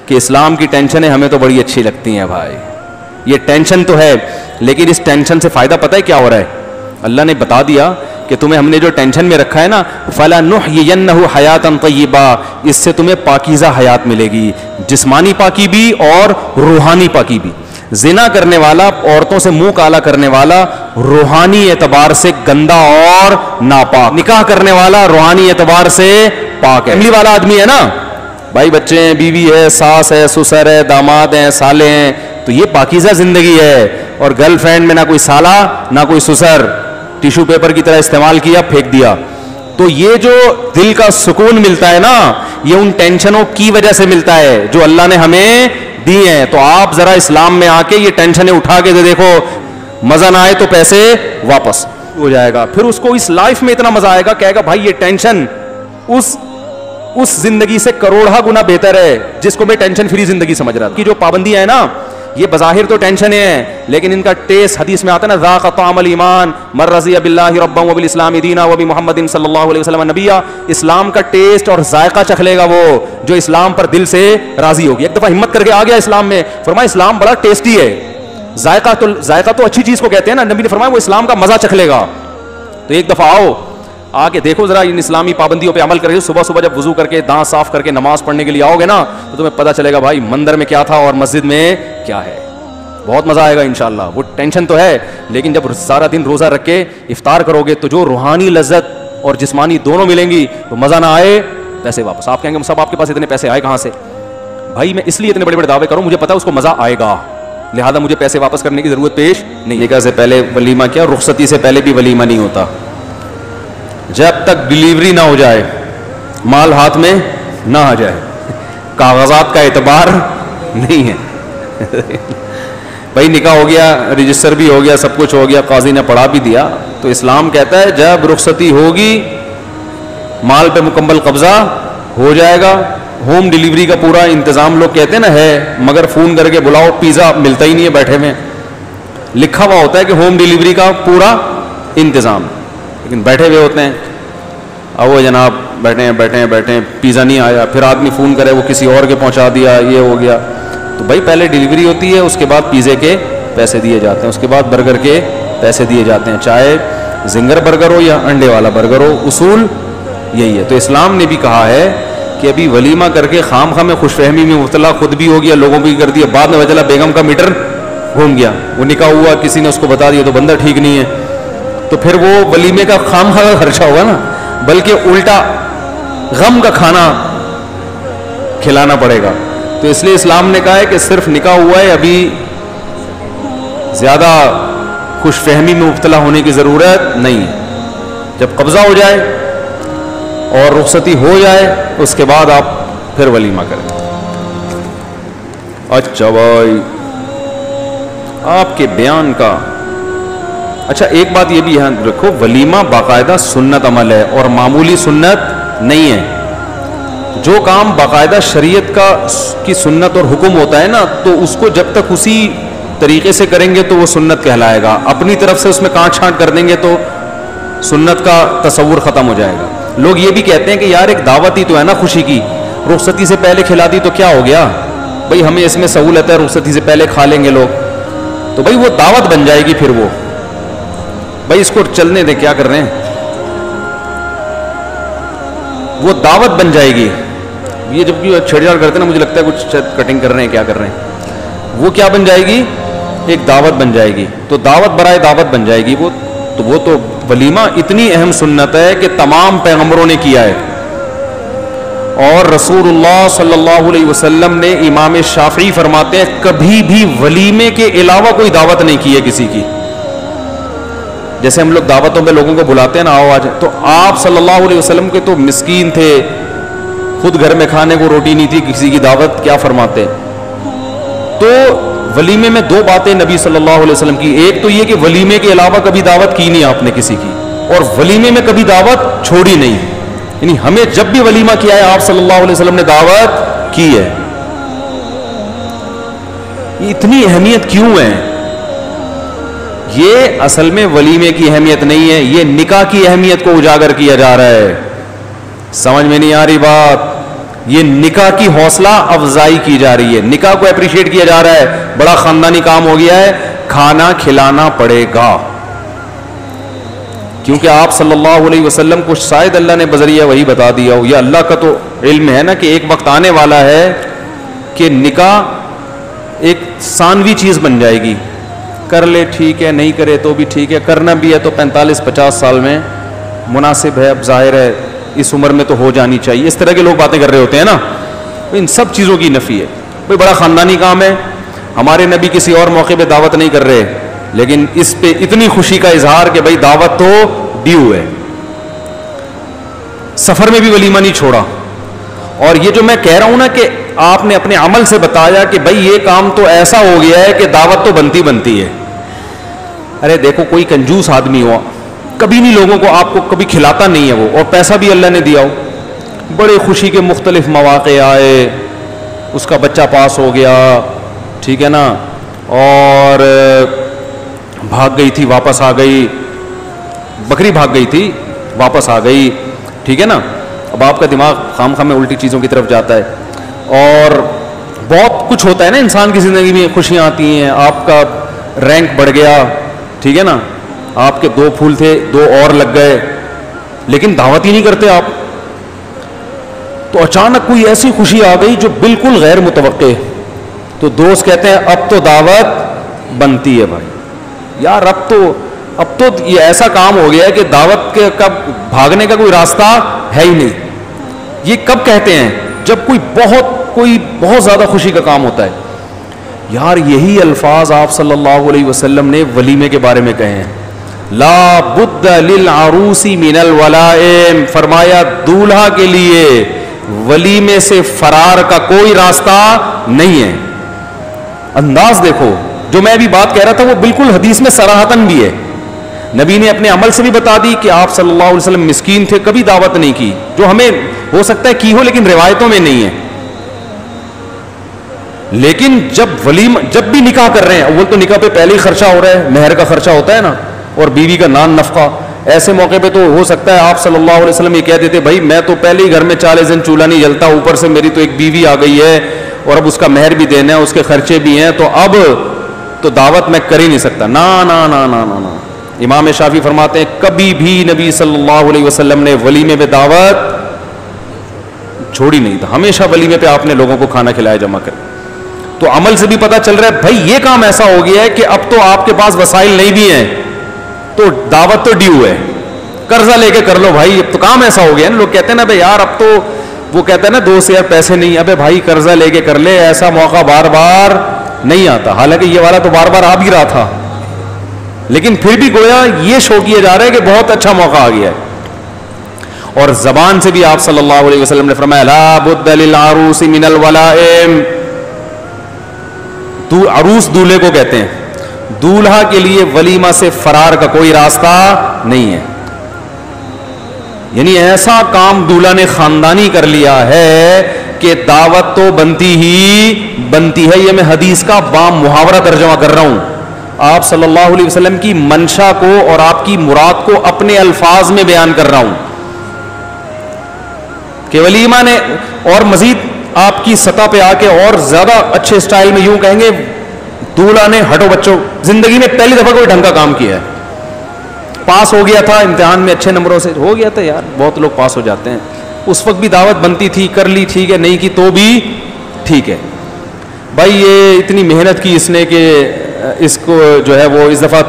کہ اسلام کی ٹینشنیں ہمیں تو بڑی اچھی لگتی ہیں بھائی. یہ ٹینشن تو ہے, لیکن اس ٹینشن سے فائدہ پتہ ہے کیا ہو رہا ہے؟ اللہ نے بتا دیا کہ تمہیں ہم نے جو ٹینشن میں رکھا ہے نا, فَلَنُحْيِيَنَّهُ حَيَاتًا طَيِّبَةً, اس سے تمہیں پاکیزہ حیات ملے گی, جسمانی پاکی بھی اور روحانی پاکی بھی. زنا کرنے والا, عورتوں سے منہ کالا کرنے والا روحانی اعتبار سے گندا اور ناپاک, نکاح کرنے والا روحانی اعتبار سے پاک ہے. فیملی والا آدمی ہے نا بھائی, بچے ہیں, بیوی ہے, ساس ہے, سسر ہے, داماد ہیں, سالے ہیں, تو یہ پاکیزہ زندگی ہے. اور گرل فرینڈ میں نہ کوئی سالہ نہ کوئی سسر, ٹیشو پیپر کی طرح استعمال کیا, پھینک دیا. تو یہ جو دل کا سکون ملتا ہے نا, یہ ان ٹینشنوں کی وجہ سے ملتا ہے جو اللہ نے ہمیں دی ہیں. تو آپ ذرا اسلام میں آ کے یہ ٹینشنیں اٹھا کے دیکھو, مزہ نہ آئے تو پیسے واپس ہو جائے گا. پھر اس کو اس لائف میں اتنا مزہ آئے گا, کہے گا بھائی یہ ٹینشن اس زندگی سے کروڑہ گنا بہتر ہے جس کو میں ٹینشن فری زندگی سمجھ رہا تھا. کہ جو پابندیاں ہیں نا, یہ بظاہر تو ٹینشنیں ہیں, لیکن ان کا ٹیسٹ حدیث میں آتا ہے نا, ذاق طعم الایمان من رضی باللہ ربا وبالاسلام دینا وبمحمد صلی اللہ علیہ وسلم نبیا. اسلام کا ٹیسٹ اور ذائقہ چکھ لے گا وہ جو اسلام پر دل سے راضی ہوگی. ایک دفعہ ہمت کر کے آ گیا اسلام میں, فرمایا اسلام بڑا ٹیسٹی ہے. ذائقہ تو اچھی چیز کو کہتے ہیں نا, نبی نے فرمایا وہ اسلام کا مزہ چکھ لے گا. تو ایک دفعہ آؤ, آ کے دیکھو ذرا ان اسلامی پابندیوں پہ عمل کرے. صبح صبح جب وضو کر کے دانت صاف کر کے نماز پڑھنے کے لیے آؤ گے نا, تو تمہیں پتہ چلے گا بھائی مندر میں کیا تھا اور مسجد میں کیا ہے. بہت مزہ آئے گا انشاءاللہ. وہ ٹینشن تو ہے, لیکن جب سارا دن روزہ رکھ کے افطار کرو گے تو جو روحانی لذت اور جسمانی دونوں ملیں گی, تو مزہ نہ آئے پیسے واپس. آپ کہیں گے صاحب آپ کے پاس اتنے پیسے آئے کہاں سے؟ بھائی میں اس لیے اتنے بڑے بڑے دعوے کروں, مجھے پتا ہے اس کو مزہ آئے گا, لہٰذا مجھے پیسے واپس کرنے کی ضرورت پیش نہیں. نکاح سے پہلے ولیمہ کیا, رخصتی سے پہلے بھی ولیمہ نہیں ہوتا. جب تک ڈلیوری نہ ہو جائے, مال ہاتھ میں نہ آ جائے, کاغذات کا اعتبار نہیں ہے. بھائی نکاح ہو گیا, رجسٹر بھی ہو گیا, سب کچھ ہو گیا, قاضی نے پڑھا بھی دیا, تو اسلام کہتا ہے جب رخصتی ہوگی مال پہ مکمل قبضہ ہو جائے گا. ہوم ڈلیوری کا پورا انتظام لوگ کہتے ہیں نا ہے, مگر فون کر کے بلاؤ پیزا ملتا ہی نہیں ہے بیٹھے میں. لکھا ہوا ہوتا ہے کہ ہوم ڈلیوری کا پورا انتظام, لیکن بیٹھے ہوئے ہوتے ہیں. اب وہ جناب بیٹھے ہیں, پیزا نہیں آیا, پھر آدمی فون کرے وہ کسی اور کے پہنچا دیا, یہ ہو گیا. تو بھائی پہلے ڈلیوری ہوتی ہے, اس کے بعد پیزے کے پیسے دیے جاتے ہیں, اس کے بعد برگر کے پیسے دیے جاتے ہیں, چاہے زنگر برگر ہو یا انڈے والا برگر ہو, اصول یہی ہے. تو اسلام نے بھی کہا ہے کہ ابھی ولیمہ کر کے خام خواہ میں خوش فہمی میں مبتلا خود بھی ہو گیا, لوگوں بھی کر دیا, بعد میں وجہ بیگم کا میٹر گھوم گیا, وہ نکاح ہوا کسی نے اس کو بتا دیا تو بندہ ٹھیک نہیں ہے, تو پھر وہ ولیمے کا خام خواہ کا خرچہ ہوگا نا, بلکہ الٹا غم کا کھانا کھلانا پڑے گا. تو اس لیے اسلام نے کہا ہے کہ صرف نکاح ہوا ہے, ابھی زیادہ خوش فہمی میں مبتلا ہونے کی ضرورت نہیں ہے. جب قبضہ ہو جائے اور رخصتی ہو جائے, اس کے بعد آپ پھر ولیمہ کریں. اچھا بھائی آپ کے بیان کا, اچھا ایک بات یہ بھی یاد رکھو, ولیمہ باقاعدہ سنت عمل ہے اور معمولی سنت نہیں ہے. جو کام باقاعدہ شریعت کی سنت اور حکم ہوتا ہے نا, تو اس کو جب تک اسی طریقے سے کریں گے تو وہ سنت کہلائے گا. اپنی طرف سے اس میں کانٹ چھانٹ کر دیں گے تو سنت کا تصور ختم ہو جائے گا. لوگ یہ بھی کہتے ہیں کہ یار ایک دعوت ہی تو ہے نا خوشی کی, رخصتی سے پہلے کھلا دی تو کیا ہو گیا, بھائی ہمیں اس میں سہولت ہے, رخصتی سے پہلے کھا لیں گے لوگ, تو بھائی وہ دعوت بن جائے گی. پھر وہ بھائی اس کو چلنے دیں, کیا کر رہے ہیں, وہ دعوت بن جائے گی. یہ جب چھیڑ چھاڑ کرتے ہیں نا, مجھے لگتا ہے کچھ کٹنگ کر رہے ہیں, کیا کر رہے ہیں, وہ کیا بن جائے گی, ایک دعوت بن جائے گی. تو دعوت برائے دعوت بن جائے گی وہ تو ولیمہ اتنی اہم سنت ہے کہ تمام پیغمبروں نے کیا ہے. اور رسول اللہ صلی اللہ علیہ وسلم نے, امام شافعی فرماتے ہیں, کبھی بھی ولیمے کے علاوہ کوئی دعوت نہیں کی ہے کسی کی. جیسے ہم لوگ دعوتوں پہ لوگوں کو بلاتے ہیں نا, آؤ آج, تو آپ صلی اللہ علیہ وسلم کے تو مسکین تھے, خود گھر میں کھانے کو روٹی نہیں تھی, کسی کی دعوت کیا فرماتے. تو ولیمے میں دو باتیں نبی صلی اللہ علیہ وسلم کی, ایک تو یہ کہ ولیمے کے علاوہ کبھی دعوت کی نہیں آپ نے کسی کی, اور ولیمے میں کبھی دعوت چھوڑی نہیں. یعنی ہمیں جب بھی ولیمہ کیا ہے آپ صلی اللہ علیہ وسلم نے دعوت کی ہے. یہ اتنی اہمیت کیوں ہے؟ یہ اصل میں ولیمے کی اہمیت نہیں ہے, یہ نکاح کی اہمیت کو اجاگر کیا جا رہا ہے. سمجھ میں نہیں آ رہی بات؟ یہ نکاح کی حوصلہ افزائی کی جا رہی ہے, نکاح کو اپریشیٹ کیا جا رہا ہے, بڑا خاندانی کام ہو گیا ہے, کھانا کھلانا پڑے گا, کیونکہ آپ صلی اللہ علیہ وسلم کو شاید اللہ نے بذریعہ وہی بتا دیا ہو, یا اللہ کا تو علم ہے نا کہ ایک وقت آنے والا ہے کہ نکاح ایک ثانوی چیز بن جائے گی, کر لے ٹھیک ہے, نہیں کرے تو بھی ٹھیک ہے, کرنا بھی ہے تو 45-50 سال میں مناسب ہے, اب ظاہر ہے اس عمر میں تو ہو جانی چاہیے, اس طرح کے لوگ باتیں کر رہے ہوتے ہیں نا. ان سب چیزوں کی نفی ہے. بھائی بڑا خاندانی کام ہے, ہمارے نبی کسی اور موقع پہ دعوت نہیں کر رہے, لیکن اس پہ اتنی خوشی کا اظہار کہ بھائی دعوت تو ڈیو ہے. سفر میں بھی ولیمہ نہیں چھوڑا. اور یہ جو میں کہہ رہا ہوں نا کہ آپ نے اپنے عمل سے بتایا کہ بھائی یہ کام تو ایسا ہو گیا ہے کہ دعوت تو بنتی ہے. ارے دیکھو کوئی کنجوس آدمی ہوا, کبھی نہیں لوگوں کو آپ کو کبھی کھلاتا نہیں ہے وہ, اور پیسہ بھی اللہ نے دیا ہو, بڑے خوشی کے مختلف مواقع آئے, اس کا بچہ پاس ہو گیا, ٹھیک ہے نا, اور بھاگ گئی تھی واپس آ گئی, بکری بھاگ گئی تھی واپس آ گئی, ٹھیک ہے نا. اب آپ کا دماغ خام خام میں الٹی چیزوں کی طرف جاتا ہے, اور بہت کچھ ہوتا ہے نا انسان کی زندگی میں, خوشیاں آتی ہیں, آپ کا رینک بڑھ گیا, ٹھیک ہے نا, آپ کے 2 پھول تھے 2 اور لگ گئے, لیکن دعوت ہی نہیں کرتے آپ. تو اچانک کوئی ایسی خوشی آ گئی جو بالکل غیر متوقع, تو دوست کہتے ہیں اب تو دعوت بنتی ہے بھائی. یار اب تو یہ ایسا کام ہو گیا ہے کہ دعوت کے کب بھاگنے کا کوئی راستہ ہے ہی نہیں. یہ کب کہتے ہیں جب کوئی بہت زیادہ خوشی کا کام ہوتا ہے. یار یہی الفاظ آپ صلی اللہ علیہ وسلم نے ولیمے کے بارے میں کہے ہیں, لا بد للعروس من الولائم, فرمایا دولہا کے لیے ولیمے سے فرار کا کوئی راستہ نہیں ہے. انداز دیکھو, جو میں ابھی بات کہہ رہا تھا وہ بالکل حدیث میں صراحتاً بھی ہے. نبی نے اپنے عمل سے بھی بتا دی کہ آپ صلی اللہ علیہ وسلم مسکین تھے, کبھی دعوت نہیں کی, جو ہمیں ہو سکتا ہے کی ہو لیکن روایتوں میں نہیں ہے. لیکن جب بھی نکاح کر رہے ہیں, اول تو نکاح پہ پہلے ہی خرچہ ہو رہا ہے, مہر کا خرچہ ہوتا ہے نا, اور بیوی کا نان نفقہ. ایسے موقع پہ تو ہو سکتا ہے آپ صلی اللہ علیہ وسلم یہ کہہ دیتے بھائی میں تو پہلے ہی گھر میں 40 دن چولہا نہیں جلتا, اوپر سے میری تو ایک بیوی آ گئی ہے اور اب اس کا مہر بھی دینا ہے, اس کے خرچے بھی ہیں, تو اب تو دعوت میں کر ہی نہیں سکتا. نا نا نا نا نا نا. امام شافعی فرماتے ہیں کبھی بھی نبی صلی اللہ علیہ وسلم نے ولیمے پہ دعوت چھوڑی نہیں تھا, ہمیشہ ولیمے پہ آپ نے لوگوں کو کھانا کھلایا جمع کر. تو عمل سے بھی پتہ چل رہا ہے بھائی یہ کام ایسا ہو گیا ہے کہ اب تو آپ کے پاس وسائل نہیں بھی ہیں, تو دعوت تو ڈیو ہے, قرضہ لے کے کر لو بھائی, اب تو کام ایسا ہو گیا ہے. لوگ کہتے ہیں نا بھائی یار اب تو, وہ کہتے ہیں نا دوست یار پیسے نہیں, ابے بھائی قرضہ لے کے کر لے, ایسا موقع بار بار نہیں آتا. حالانکہ یہ والا تو بار بار آ بھی رہا تھا, لیکن پھر بھی گویا یہ شو کیا جا رہا ہے کہ بہت اچھا موقع آ گیا ہے. اور زبان سے بھی آپ صلی اللہ علیہ وسلم نے فرمایا لا بد للعروس من الولائم, عروس دولہے کو کہتے ہیں, دولہا کے لیے ولیمہ سے فرار کا کوئی راستہ نہیں ہے. یعنی ایسا کام دولہا نے خاندانی کر لیا ہے کہ دعوت تو بنتی ہے. یہ میں حدیث کا بام محاورہ ترجمہ کر رہا ہوں. آپ صلی اللہ علیہ وسلم کی منشا کو اور آپ کی مراد کو اپنے الفاظ میں بیان کر رہا ہوں کہ ولیمہ نے, اور مزید آپ کی سطح پہ آ کے اور زیادہ اچھے سٹائل میں یوں کہیں گے دولہا نے ہٹو بچوں زندگی میں پہلی دفعہ کوئی ڈھنگ کا کام کیا ہے, پاس ہو گیا تھا امتحان میں اچھے نمبروں سے, ہو گیا تھا یار, بہت لوگ پاس ہو جاتے ہیں, اس وقت بھی دعوت بنتی تھی, کر لی ٹھیک ہے, نہیں کی تو بھی ٹھیک ہے. بھائی یہ اتنی محنت کی اس نے کہ اس کو جو ہے وہ اس دفعہ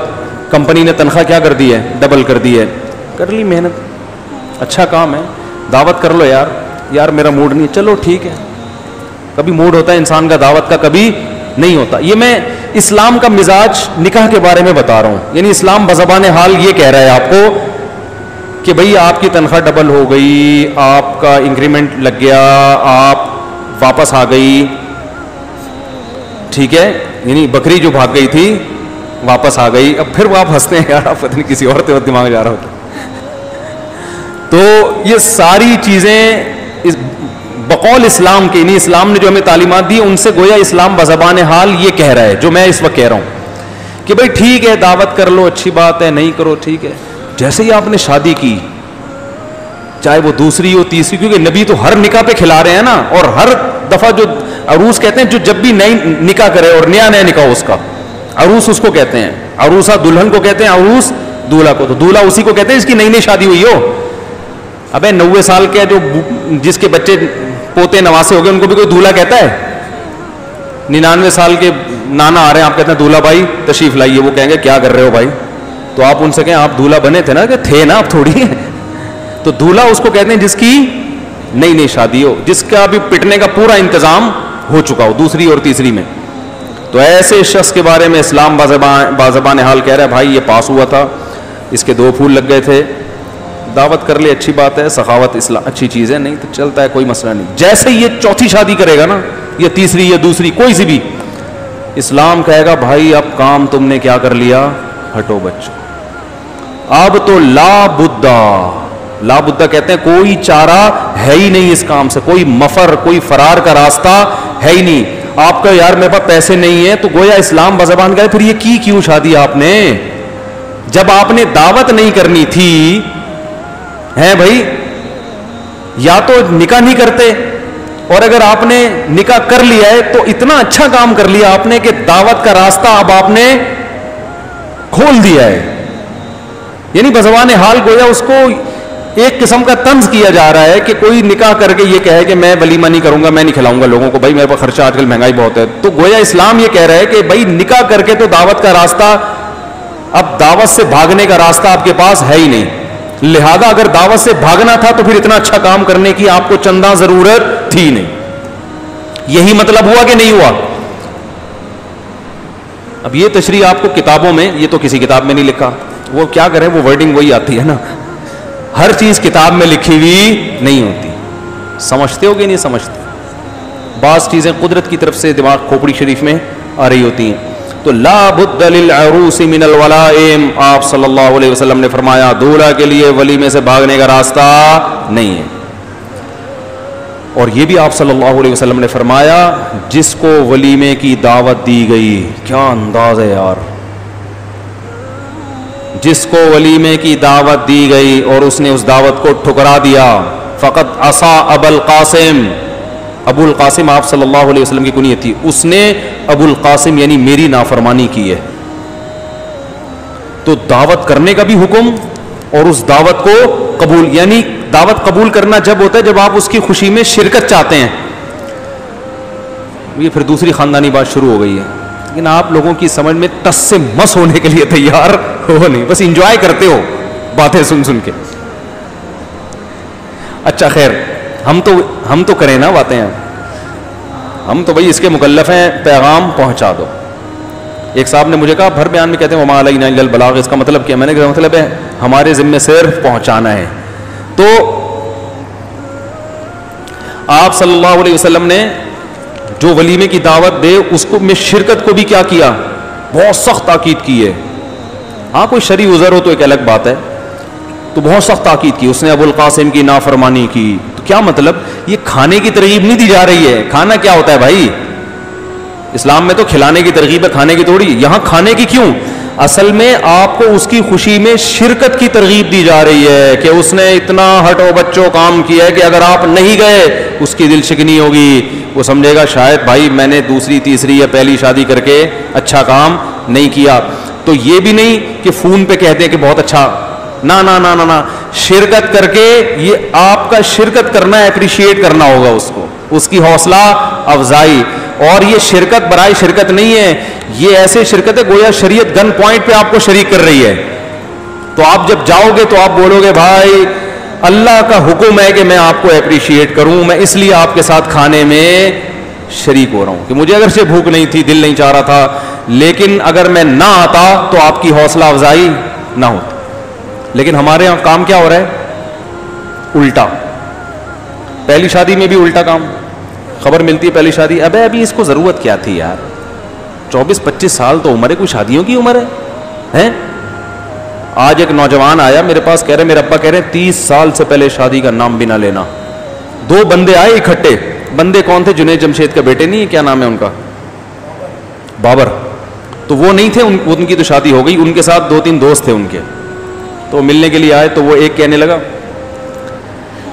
کمپنی نے تنخواہ کیا کر دی ہے, ڈبل کر دی ہے, کر لی محنت, اچھا کام ہے, دعوت کر لو یار میرا موڈ نہیں, چلو ٹھیک ہے. کبھی موڈ ہوتا ہے انسان کا, دعوت کا کبھی نہیں ہوتا. یہ میں اسلام کا مزاج نکاح کے بارے میں بتا رہا ہوں. یعنی اسلام بزبان حال یہ کہہ رہا ہے آپ کو کہ بھئی آپ کی تنخواہ ڈبل ہو گئی, آپ کا انکریمنٹ لگ گیا, آپ واپس آ گئی, ٹھیک ہے, یعنی بکری جو بھاگ گئی تھی واپس آ گئی. اب پھر وہ آپ ہنستے ہیں یار, آپ پتہ نہیں کسی اور دماغ جا رہا ہوتا. تو یہ ساری چیزیں بقول اسلام کے, یعنی اسلام نے جو ہمیں تعلیمات دی ان سے گویا اسلام بزبان حال یہ کہہ رہا ہے جو میں اس وقت کہہ رہا ہوں کہ بھئی ٹھیک ہے دعوت کر لو, اچھی بات ہے, نہیں کرو ٹھیک ہے. جیسے ہی آپ نے شادی کی چاہے وہ دوسری ہو تیسری, کیونکہ نبی تو ہر نکاح پہ کھلا رہے ہیں نا. اور ہر دفعہ جو عروس کہتے ہیں, جو جب بھی نئی نکاح کرے اور نیا نکاح ہو اس کا عروس اس کو کہتے ہیں. عروسہ دلہن کو کہتے ہیں, عروس دولہا کو. تو دولہا اسی کو کہتے ہیں جس کی نئی نئی شادی ہوئی ہو. ابے 90 سال کے جو جس کے بچے پوتے نواسے ہو گئے ان کو بھی کوئی دولہا کہتا ہے؟ 99 سال کے نانا آ رہے ہیں, آپ کہتے ہیں دولہا بھائی تشریف لائیے, وہ کہیں گے کیا کر رہے ہو بھائی؟ تو آپ ان سے کہیں آپ دولہا بنے تھے نا, کہ تھے نا, آپ تھوڑی ہیں. تو دولہا اس کو کہتے ہیں جس کی نئی نئی شادی ہو, جس کا بھی پٹنے کا پورا انتظام ہو چکا ہو دوسری اور تیسری میں. تو ایسے شخص کے بارے میں اسلام بازبان حال کہہ رہا ہے بھائی یہ پاس ہوا تھا, اس کے 2 پھول لگ گئے تھے, دعوت کر لے اچھی بات ہے, سخاوت اسلام اچھی چیز ہے, نہیں تو چلتا ہے, کوئی مسئلہ نہیں. جیسے یہ چوتھی شادی کرے گا نا, یا تیسری یا دوسری کوئی سی بھی, اسلام کہے گا بھائی اب کام تم نے کیا کر لیا, ہٹو بچوں, اب تو لا بدہ کہتے ہیں کوئی چارہ ہے ہی نہیں اس کام سے, کوئی مفر, کوئی فرار کا راستہ ہے ہی نہیں. آپ کا یار میرے پاس پیسے نہیں ہیں, تو گویا اسلام بزبان کہے پھر یہ کی کیوں شادی آپ نے, جب آپ نے دعوت نہیں کرنی تھی ہیں بھائی, یا تو نکاح نہیں کرتے, اور اگر آپ نے نکاح کر لیا ہے تو اتنا اچھا کام کر لیا آپ نے کہ دعوت کا راستہ اب آپ نے کھول دیا ہے. یعنی بزبان حال گویا اس کو ایک قسم کا طنز کیا جا رہا ہے کہ کوئی نکاح کر کے یہ کہے کہ میں ولیمہ نہیں کروں گا, میں نہیں کھلاؤں گا لوگوں کو, بھائی میرے پاس خرچہ آج کل مہنگائی بہت ہے. تو گویا اسلام یہ کہہ رہا ہے کہ بھائی نکاح کر کے تو دعوت کا راستہ, اب دعوت سے بھاگنے کا راستہ آپ کے پاس ہے ہی نہیں, لہذا اگر دعوت سے بھاگنا تھا تو پھر اتنا اچھا کام کرنے کی آپ کو چندہ ضرورت تھی نہیں. یہی مطلب ہوا کہ نہیں ہوا؟ اب یہ تشریح آپ کو کتابوں میں, یہ تو کسی کتاب میں نہیں لکھا, وہ کیا کریں, وہ ورڈنگ وہی آتی ہے نا, ہر چیز کتاب میں لکھی ہوئی نہیں ہوتی. سمجھتے ہو کہ نہیں سمجھتے؟ بعض چیزیں قدرت کی طرف سے دماغ کھوپڑی شریف میں آ رہی ہوتی ہیں. تو لا بد للعروس من الولائم, آپ صلی اللہ علیہ وسلم نے فرمایا دولہا کے لیے ولیمے سے بھاگنے کا راستہ نہیں ہے. اور یہ بھی آپ صلی اللہ علیہ وسلم نے فرمایا جس کو ولیمے کی دعوت دی گئی, کیا انداز ہے یار, جس کو ولیمے کی دعوت دی گئی اور اس نے اس دعوت کو ٹھکرا دیا, فقط عصا ابو القاسم, ابو القاسم آپ صلی اللہ علیہ وسلم کی کنیت تھی, اس نے ابو القاسم یعنی میری نافرمانی کی ہے. تو دعوت کرنے کا بھی حکم اور اس دعوت کو قبول, یعنی دعوت قبول کرنا جب ہوتا ہے جب آپ اس کی خوشی میں شرکت چاہتے ہیں. یہ پھر دوسری خاندانی بات شروع ہو گئی ہے, لیکن آپ لوگوں کی سمجھ میں ٹس سے مس ہونے کے لیے تیار ہو نہیں, بس انجوائے کرتے ہو باتیں سن سن کے. اچھا خیر, ہم تو کریں نا باتیں, ہم تو بھائی اس کے مکلف ہیں, پیغام پہنچا دو. ایک صاحب نے مجھے کہا بھر بیان میں کہتے ہیں وما علینا الا البلاغ, اس کا مطلب کیا؟ میں نے کہا مطلب ہے ہمارے ذمہ صرف پہنچانا ہے. تو آپ صلی اللہ علیہ وسلم نے جو ولیمے کی دعوت دے اس کو میں شرکت کو بھی کیا کیا, بہت سخت تاکید کی ہے. ہاں کوئی شرعی عذر ہو تو ایک الگ بات ہے, تو بہت سخت تاکید کی. اس نے ابو القاسم کی نافرمانی کی. تو کیا مطلب, یہ کھانے کی ترغیب نہیں دی جا رہی ہے. کھانا کیا ہوتا ہے بھائی, اسلام میں تو کھلانے کی ترغیب ہے, کھانے کی تھوڑی. یہاں کھانے کی کیوں, اصل میں آپ کو اس کی خوشی میں شرکت کی ترغیب دی جا رہی ہے کہ اس نے اتنا ہٹو بچوں کام کیا ہے کہ اگر آپ نہیں گئے اس کی دل شکنی ہوگی, وہ سمجھے گا شاید بھائی میں نے دوسری تیسری یا پہلی شادی کر کے اچھا کام نہیں کیا. تو یہ بھی نہیں کہ فون پہ کہتے ہیں کہ بہت اچھا, نا نا نا نا نا, شرکت کر کے, یہ آپ کا شرکت کرنا ہے, اپریشیٹ کرنا ہوگا اس کو, اس کی حوصلہ افزائی. اور یہ شرکت برائے شرکت نہیں ہے, یہ ایسے شرکت ہے گویا شریعت گن پوائنٹ پہ آپ کو شریک کر رہی ہے. تو آپ جب جاؤ گے تو آپ بولو گے بھائی اللہ کا حکم ہے کہ میں آپ کو اپریشیٹ کروں, میں اس لیے آپ کے ساتھ کھانے میں شریک ہو رہا ہوں کہ مجھے اگرچہ بھوک نہیں تھی, دل نہیں چاہ رہا تھا, لیکن اگر میں نہ آتا تو آپ کی حوصلہ افزائی نہ ہوتی. لیکن ہمارے یہاں کام کیا ہو رہا ہے, الٹا. پہلی شادی میں بھی الٹا کام, خبر ملتی ہے پہلی شادی, ابھی اس کو ضرورت کیا تھی یار, 24-25 سال تو عمر ہے, کوئی شادیوں کی عمر ہے. آج ایک نوجوان آیا میرے پاس, کہہ رہے میرے ابا کہہ رہے 30 سال سے پہلے شادی کا نام بھی نہ لینا. 2 بندے آئے اکٹھے, بندے کون تھے, جنید جمشید کا بیٹے نہیں, کیا نام ہے ان کا, بابر. تو وہ نہیں تھے, ان کی تو شادی ہو گئی, ان کے ساتھ 2-3 دوست تھے ان کے, تو ملنے کے لیے آئے. تو وہ ایک کہنے لگا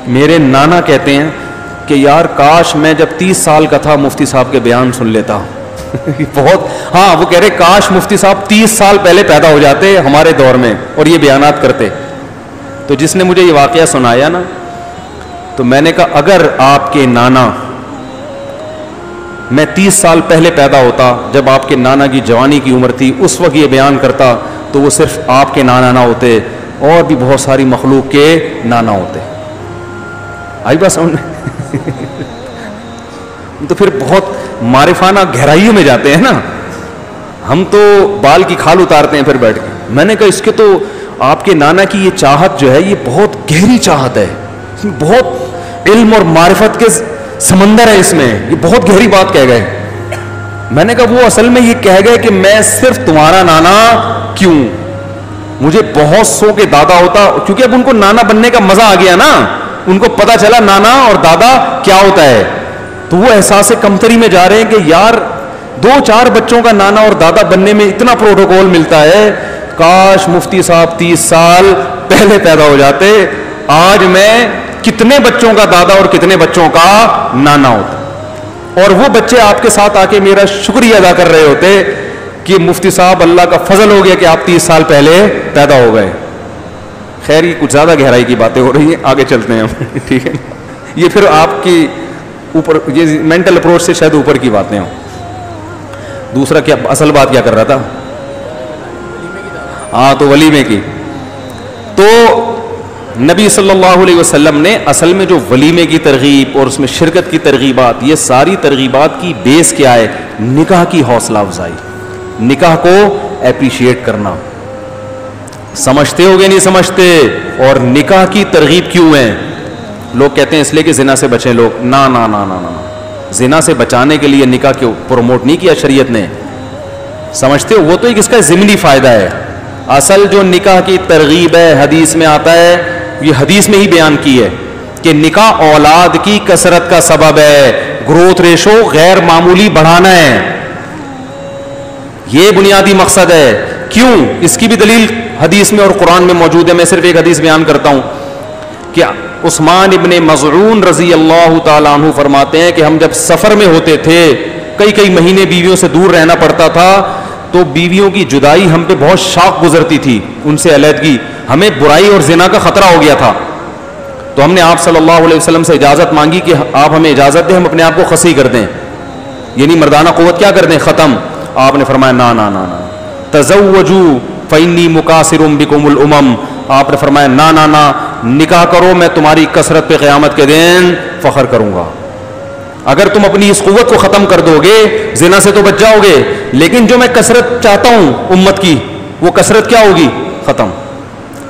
میرے نانا کہتے ہیں کہ یار کاش میں جب 30 سال کا تھا مفتی صاحب کے بیان سن لیتا. بہت, ہاں وہ کہہ رہے کاش مفتی صاحب 30 سال پہلے پیدا ہو جاتے ہمارے دور میں اور یہ بیانات کرتے. تو جس نے مجھے یہ واقعہ سنایا نا, تو میں نے کہا اگر آپ کے نانا, میں 30 سال پہلے پیدا ہوتا جب آپ کے نانا کی جوانی کی عمر تھی, اس وقت یہ بیان کرتا, تو وہ صرف آپ کے نانا نہ ہوتے, اور بھی بہت ساری مخلوق کے نانا ہوتے. آئی بات سمجھ میں؟ تو پھر بہت معرفانہ گہرائیوں میں جاتے ہیں نا, ہم تو بال کی کھال اتارتے ہیں پھر بیٹھ کے. میں نے کہا اس کے تو آپ کے نانا کی یہ چاہت جو ہے یہ بہت گہری چاہت ہے, اس میں بہت علم اور معرفت کے سمندر ہے, اس میں یہ بہت گہری بات کہہ گئے. میں نے کہا وہ اصل میں یہ کہہ گئے کہ میں صرف تمہارا نانا کیوں, مجھے بہت سو کے دادا ہوتا, کیونکہ اب ان کو نانا بننے کا مزہ آ گیا نا, ان کو پتا چلا نانا اور دادا کیا ہوتا ہے, تو وہ احساس کمتری میں جا رہے ہیں کہ یار 2-4 بچوں کا نانا اور دادا بننے میں اتنا پروٹوکول ملتا ہے, کاش مفتی صاحب 30 سال پہلے پیدا ہو جاتے, آج میں کتنے بچوں کا دادا اور کتنے بچوں کا نانا ہوتا, اور وہ بچے آپ کے ساتھ آ کے میرا شکریہ ادا کر رہے ہوتے کہ مفتی صاحب اللہ کا فضل ہو گیا کہ آپ 30 سال پہلے پیدا ہو گئے. خیر یہ کچھ زیادہ گہرائی کی باتیں ہو رہی ہیں, آگے چلتے ہیں ہم. ٹھیک ہے, یہ پھر آپ کی اوپر یہ مینٹل اپروچ سے شاید اوپر کی باتیں ہوں. دوسرا کیا اصل بات کیا کر رہا تھا؟ ہاں تو ولیمے کی. تو نبی صلی اللہ علیہ وسلم نے اصل میں جو ولیمے کی ترغیب اور اس میں شرکت کی ترغیبات, یہ ساری ترغیبات کی بیس کیا ہے؟ نکاح کی حوصلہ افزائی, نکاح کو اپریشیٹ کرنا. سمجھتے ہو گے نہیں سمجھتے؟ اور نکاح کی ترغیب کیوں ہے؟ لوگ کہتے ہیں اس لیے کہ زنا سے بچیں لوگ. نا نا نا نا نا, زنا سے بچانے کے لیے نکاح کو پروموٹ نہیں کیا شریعت نے. سمجھتے ہو؟ وہ تو ایک اس کا ضمنی فائدہ ہے. اصل جو نکاح کی ترغیب ہے حدیث میں آتا ہے, یہ حدیث میں ہی بیان کی ہے کہ نکاح اولاد کی کثرت کا سبب ہے, گروتھ ریشو غیر معمولی بڑھانا ہے, یہ بنیادی مقصد ہے. کیوں؟ اس کی بھی دلیل حدیث میں اور قرآن میں موجود ہے. میں صرف ایک حدیث بیان کرتا ہوں کہ عثمان ابن مظعون رضی اللہ تعالیٰ عنہ فرماتے ہیں کہ ہم جب سفر میں ہوتے تھے, کئی مہینے بیویوں سے دور رہنا پڑتا تھا, تو بیویوں کی جدائی ہم پہ بہت شاق گزرتی تھی, ان سے علیحدگی, ہمیں برائی اور زنا کا خطرہ ہو گیا تھا. تو ہم نے آپ صلی اللہ علیہ وسلم سے اجازت مانگی کہ آپ ہمیں اجازت دیں, ہم اپنے آپ کو خصی کر دیں, یعنی مردانہ قوت کیا کر دیں, ختم. آپ نے فرمایا نا نا نا نا, تزوجوا فإنی مکاثر بکم الامم. آپ نے فرمایا نا نا نا, نکاح کرو, میں تمہاری کثرت پہ قیامت کے دن فخر کروں گا. اگر تم اپنی اس قوت کو ختم کر دو گے, زنا سے تو بچ جاؤ گے, لیکن جو میں کثرت چاہتا ہوں امت کی, وہ کثرت کیا ہوگی؟ ختم.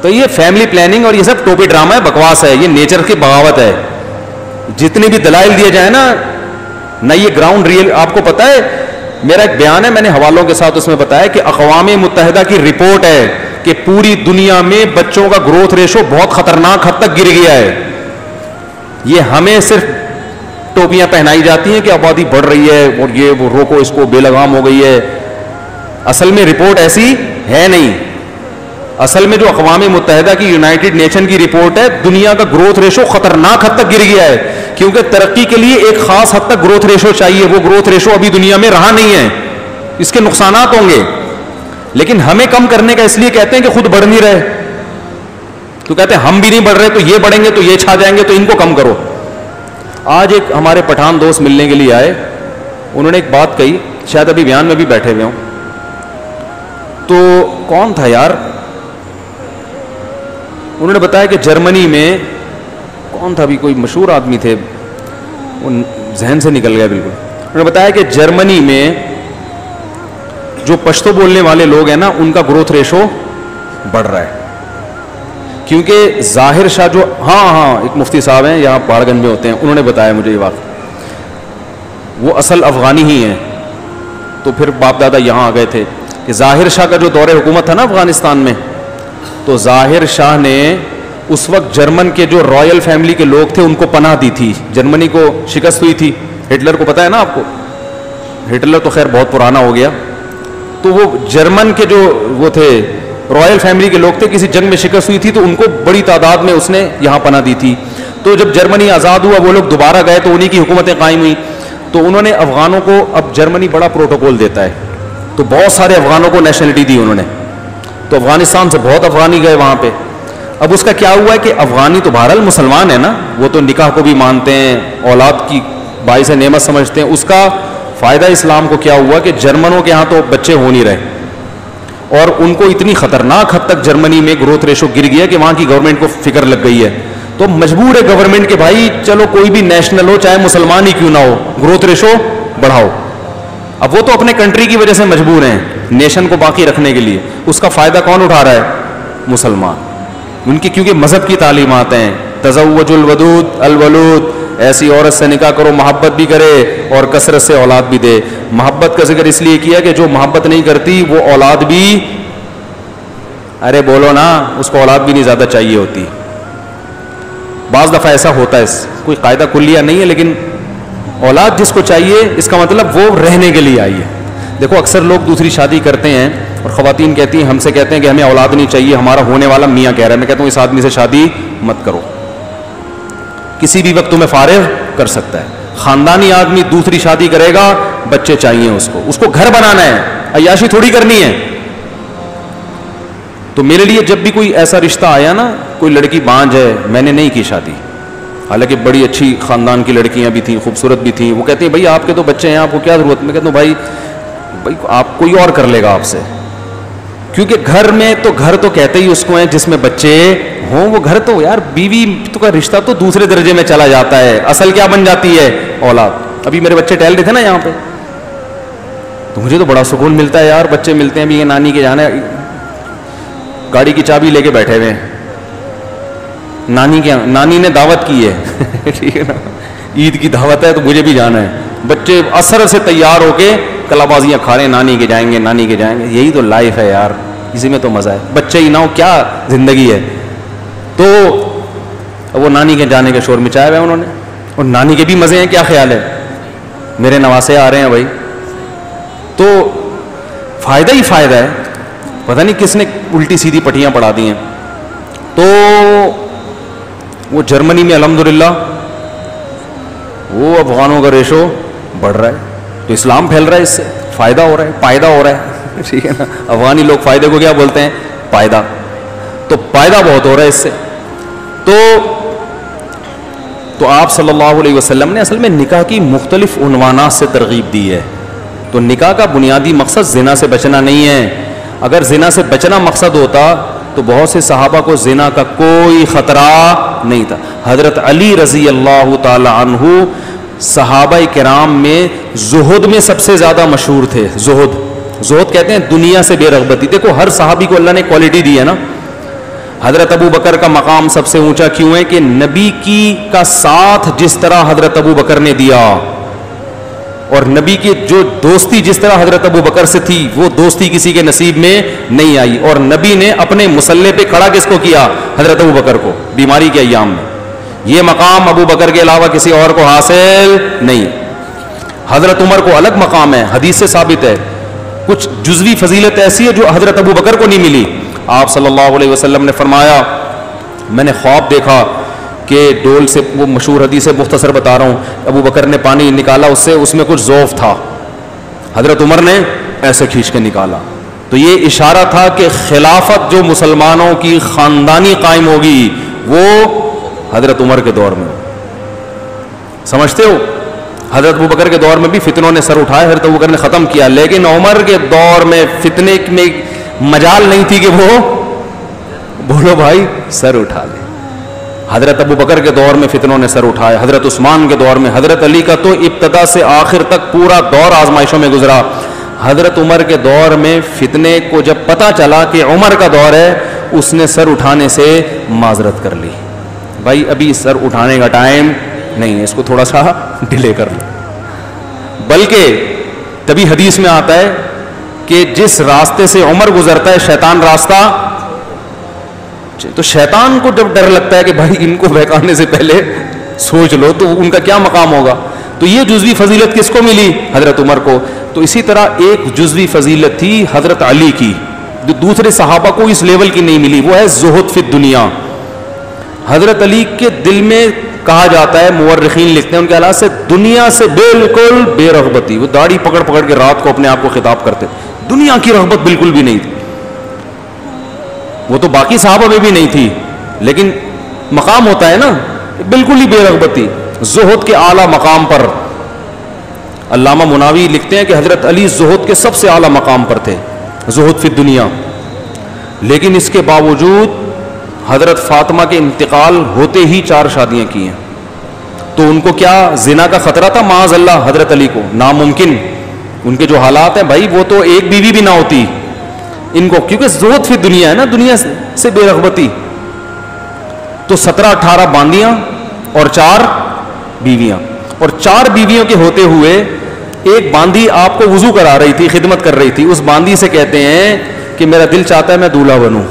تو یہ فیملی پلاننگ اور یہ سب ٹوپی ڈرامہ ہے, بکواس ہے, یہ نیچر کی بغاوت ہے. جتنے بھی دلائل دیے جائیں نا, نہ یہ گراؤنڈ ریئل. آپ کو پتا ہے میرا ایک بیان ہے, میں نے حوالوں کے ساتھ اس میں بتایا کہ اقوام متحدہ کی رپورٹ ہے کہ پوری دنیا میں بچوں کا گروتھ ریشو بہت خطرناک حد تک گر گیا ہے. یہ ہمیں صرف ٹوپیاں پہنائی جاتی ہیں کہ آبادی بڑھ رہی ہے اور یہ وہ روکو اس کو, بے لگام ہو گئی ہے. اصل میں رپورٹ ایسی ہے نہیں. اصل میں جو اقوام متحدہ کی یونائٹڈ نیشن کی رپورٹ ہے, دنیا کا گروتھ ریشو خطرناک حد تک گر گیا ہے, کیونکہ ترقی کے لیے ایک خاص حد تک گروتھ ریشو چاہیے. وہ گروتھ ریشو ابھی دنیا میں رہا نہیں ہے, اس کے نقصانات ہوں گے, لیکن ہمیں کم کرنے کا اس لیے کہتے ہیں کہ خود بڑھ نہیں رہے. تو کہتے ہیں ہم بھی نہیں بڑھ رہے, تو یہ بڑھیں گے تو یہ چھا جائیں گے, تو ان کو کم کرو. آج ایک ہمارے پٹھان دوست ملنے کے لیے آئے, انہوں نے ایک بات کہی, شاید ابھی بیان میں بھی بیٹھے ہوئے ہوں. تو کون تھا یار, انہوں نے بتایا کہ جرمنی میں کون تھا, بھی کوئی مشہور آدمی تھے, وہ ذہن سے نکل گیا بالکل. انہوں نے بتایا کہ جرمنی میں جو پشتو بولنے والے لوگ ہیں نا, ان کا گروتھ ریشو بڑھ رہا ہے, کیونکہ ظاہر شاہ جو ہاں ایک مفتی صاحب ہیں یہاں پہاڑ گنج میں ہوتے ہیں, انہوں نے بتایا مجھے یہ بات. وہ اصل افغانی ہی ہیں, تو پھر باپ دادا یہاں آ گئے تھے. کہ ظاہر شاہ کا جو دور حکومت تھا نا افغانستان میں, تو ظاہر شاہ نے اس وقت جرمن کے جو رائل فیملی کے لوگ تھے ان کو پناہ دی تھی. جرمنی کو شکست ہوئی تھی, ہٹلر کو پتا ہے نا آپ کو, ہٹلر تو خیر بہت پرانا ہو گیا. تو وہ جرمن کے جو وہ تھے رائل فیملی کے لوگ تھے, کسی جنگ میں شکست ہوئی تھی, تو ان کو بڑی تعداد میں اس نے یہاں پناہ دی تھی. تو جب جرمنی آزاد ہوا وہ لوگ دوبارہ گئے تو انہی کی حکومتیں قائم ہوئی. تو انہوں نے افغانوں کو, اب جرمنی بڑا پروٹوکول دیتا ہے, تو بہت سارے افغانوں کو نیشنلٹی دی انہوں نے. تو افغانستان سے بہت افغانی گئے وہاں پہ. اب اس کا کیا ہوا ہے کہ افغانی تو بہرحال مسلمان ہے نا, وہ تو نکاح کو بھی مانتے ہیں, اولاد کی باعث نعمت سمجھتے ہیں. اس کا فائدہ اسلام کو کیا ہوا کہ جرمنوں کے ہاں تو بچے ہو نہیں رہے, اور ان کو اتنی خطرناک حد تک جرمنی میں گروتھ ریشو گر گیا کہ وہاں کی گورنمنٹ کو فکر لگ گئی ہے. تو مجبور ہے گورنمنٹ کہ بھائی چلو کوئی بھی نیشنل ہو چاہے مسلمان ہی کیوں نہ ہو, گروتھ ریشو بڑھاؤ. اب وہ تو اپنے کنٹری کی وجہ سے مجبور ہیں نیشن کو باقی رکھنے کے لیے. اس کا فائدہ کون اٹھا رہا ہے؟ مسلمان. ان کی کیونکہ مذہب کی تعلیمات ہیں, تزوج الودود الولود, ایسی عورت سے نکاح کرو محبت بھی کرے اور کثرت سے اولاد بھی دے. محبت کا ذکر اس لیے کیا کہ جو محبت نہیں کرتی وہ اولاد بھی, ارے بولو نا, اس کو اولاد بھی نہیں زیادہ چاہیے ہوتی. بعض دفعہ ایسا ہوتا ہے, کوئی قاعدہ کلیہ نہیں ہے, لیکن اولاد جس کو چاہیے اس کا مطلب وہ رہنے کے لیے آئی ہے. دیکھو اکثر لوگ دوسری شادی کرتے ہیں اور خواتین کہتی ہیں, ہم سے کہتے ہیں کہ ہمیں اولاد نہیں چاہیے, ہمارا ہونے والا میاں کہہ رہا ہے. میں کہتا ہوں اس آدمی سے شادی مت کرو, کسی بھی وقت تمہیں فارغ کر سکتا ہے. خاندانی آدمی دوسری شادی کرے گا, بچے چاہیے اس کو گھر بنانا ہے, عیاشی تھوڑی کرنی ہے. تو میرے لیے جب بھی کوئی ایسا رشتہ آیا نا, کوئی لڑکی بانجھ ہے, میں نے نہیں کی شادی, حالانکہ بڑی اچھی خاندان کی لڑکیاں بھی تھیں, خوبصورت بھی تھیں. وہ کہتی ہیں بھائی آپ کے تو بچے ہیں, آپ کو کیا ضرورت. میں کہتا ہوں بھائی آپ کوئی اور کر لے گا آپ سے, کیونکہ گھر میں تو گھر تو کہتے ہی اس کو ہیں جس میں بچے ہوں. وہ گھر تو یار بیوی تو کا رشتہ تو دوسرے درجے میں چلا جاتا ہے, اصل کیا بن جاتی ہے؟ اولاد. ابھی میرے بچے ٹہل رہے تھے نا یہاں پہ, تو مجھے تو بڑا سکون ملتا ہے یار, بچے ملتے ہیں. ابھی یہ نانی کے جانا, گاڑی کی چابی لے کے بیٹھے ہوئے ہیں, نانی نے دعوت کی ہے ٹھیک ہے نا, عید کی دعوت ہے تو مجھے بھی جانا ہے. بچے اثر سے تیار ہو کے کلا بازیاں کھا رہے ہیں, نانی کے جائیں گے, نانی کے جائیں گے. یہی تو لائف ہے یار, اسی میں تو مزہ ہے. بچے ہی نہ ہو کیا زندگی ہے. تو وہ نانی کے جانے کے شور مچایا ہوا ہے انہوں نے, اور نانی کے بھی مزے ہیں. کیا خیال ہے, میرے نواسے آ رہے ہیں بھائی, تو فائدہ ہی فائدہ ہے. پتہ نہیں کس نے الٹی سیدھی پٹیاں پڑھا دی ہیں. تو وہ جرمنی میں الحمدللہ وہ افغانوں کا ریشو بڑھ رہا ہے, تو اسلام پھیل رہا ہے, اس سے فائدہ ہو رہا ہے, فائدہ ہو رہا ہے ٹھیک ہے نا. افغانی لوگ فائدے کو کیا بولتے ہیں؟ فائدہ. تو فائدہ بہت ہو رہا ہے اس سے. تو آپ صلی اللہ علیہ وسلم نے اصل میں نکاح کی مختلف عنوانات سے ترغیب دی ہے. تو نکاح کا بنیادی مقصد زنا سے بچنا نہیں ہے. اگر زنا سے بچنا مقصد ہوتا تو بہت سے صحابہ کو زنا کا کوئی خطرہ نہیں تھا. حضرت علی رضی اللہ تعالی عنہ صحابہ کرام میں زہد میں سب سے زیادہ مشہور تھے. زہد کہتے ہیں دنیا سے بے رغبتی. دیکھو ہر صحابی کو اللہ نے کوالٹی دی ہے نا. حضرت ابو بکر کا مقام سب سے اونچا کیوں ہے کہ نبی کی کا ساتھ جس طرح حضرت ابو بکر نے دیا, اور نبی کی جو دوستی جس طرح حضرت ابو بکر سے تھی وہ دوستی کسی کے نصیب میں نہیں آئی. اور نبی نے اپنے مصلے پہ کھڑا کس کو کیا؟ حضرت ابو بکر کو, بیماری کے ایام میں. یہ مقام ابو بکر کے علاوہ کسی اور کو حاصل نہیں. حضرت عمر کو الگ مقام ہے, حدیث سے ثابت ہے. کچھ جزوی فضیلت ایسی ہے جو حضرت ابو بکر کو نہیں ملی. آپ صلی اللہ علیہ وسلم نے فرمایا, میں نے خواب دیکھا کہ ڈول سے, وہ مشہور حدیث ہے مختصر بتا رہا ہوں, ابو بکر نے پانی نکالا اس میں کچھ ذوف تھا, حضرت عمر نے ایسے کھینچ کے نکالا. تو یہ اشارہ تھا کہ خلافت جو مسلمانوں کی خاندانی قائم ہوگی وہ حضرت عمر کے دور میں. سمجھتے ہو, حضرت ابو بکر کے دور میں بھی فتنوں نے سر اٹھائے, حضرت ابو بکر نے ختم کیا, لیکن عمر کے دور میں فتنے میں مجال نہیں تھی کہ وہ بولو بھائی سر اٹھا لے. حضرت ابو بکر کے دور میں فتنوں نے سر اٹھائے, حضرت عثمان کے دور میں, حضرت علی کا تو ابتدا سے آخر تک پورا دور آزمائشوں میں گزرا. حضرت عمر کے دور میں فتنے کو جب پتا چلا کہ عمر کا دور ہے, اس نے سر اٹھانے سے معذرت کر لی, بھائی ابھی سر اٹھانے کا ٹائم نہیں ہے, اس کو تھوڑا سا ڈیلے کر لو. بلکہ تبھی حدیث میں آتا ہے کہ جس راستے سے عمر گزرتا ہے شیطان راستہ, تو شیطان کو جب ڈر لگتا ہے کہ بھائی ان کو بہکانے سے پہلے سوچ لو, تو ان کا کیا مقام ہوگا. تو یہ جزوی فضیلت کس کو ملی؟ حضرت عمر کو. تو اسی طرح ایک جزوی فضیلت تھی حضرت علی کی, جو دوسرے صحابہ کو اس لیول کی نہیں ملی, وہ ہے زہد فی الدنیا. حضرت علی کے دل میں کہا جاتا ہے، مورخین لکھتے ہیں ان کے حالات سے، دنیا سے بالکل بے رغبتی. وہ داڑھی پکڑ پکڑ کے رات کو اپنے آپ کو خطاب کرتے، دنیا کی رغبت بالکل بھی نہیں تھی. وہ تو باقی صحابہ میں بھی نہیں تھی، لیکن مقام ہوتا ہے نا، بالکل ہی بے رغبتی، زہد کے اعلیٰ مقام پر. علامہ مناوی لکھتے ہیں کہ حضرت علی زہد کے سب سے اعلیٰ مقام پر تھے، زہد فی الدنیا. لیکن اس کے باوجود حضرت فاطمہ کے انتقال ہوتے ہی 4 شادیاں کی ہیں. تو ان کو کیا زنا کا خطرہ تھا؟ معاذ اللہ حضرت علی کو ناممکن. ان کے جو حالات ہیں بھائی، وہ تو ایک بیوی بھی نہ ہوتی ان کو، کیونکہ زہد فی دنیا ہے نا، دنیا سے بے رغبتی. تو 17-18 باندیاں اور 4 بیویاں. اور 4 بیویوں کے ہوتے ہوئے ایک باندی آپ کو وضو کرا رہی تھی، خدمت کر رہی تھی. اس باندی سے کہتے ہیں کہ میرا دل چاہتا ہے میں دولہا بنوں،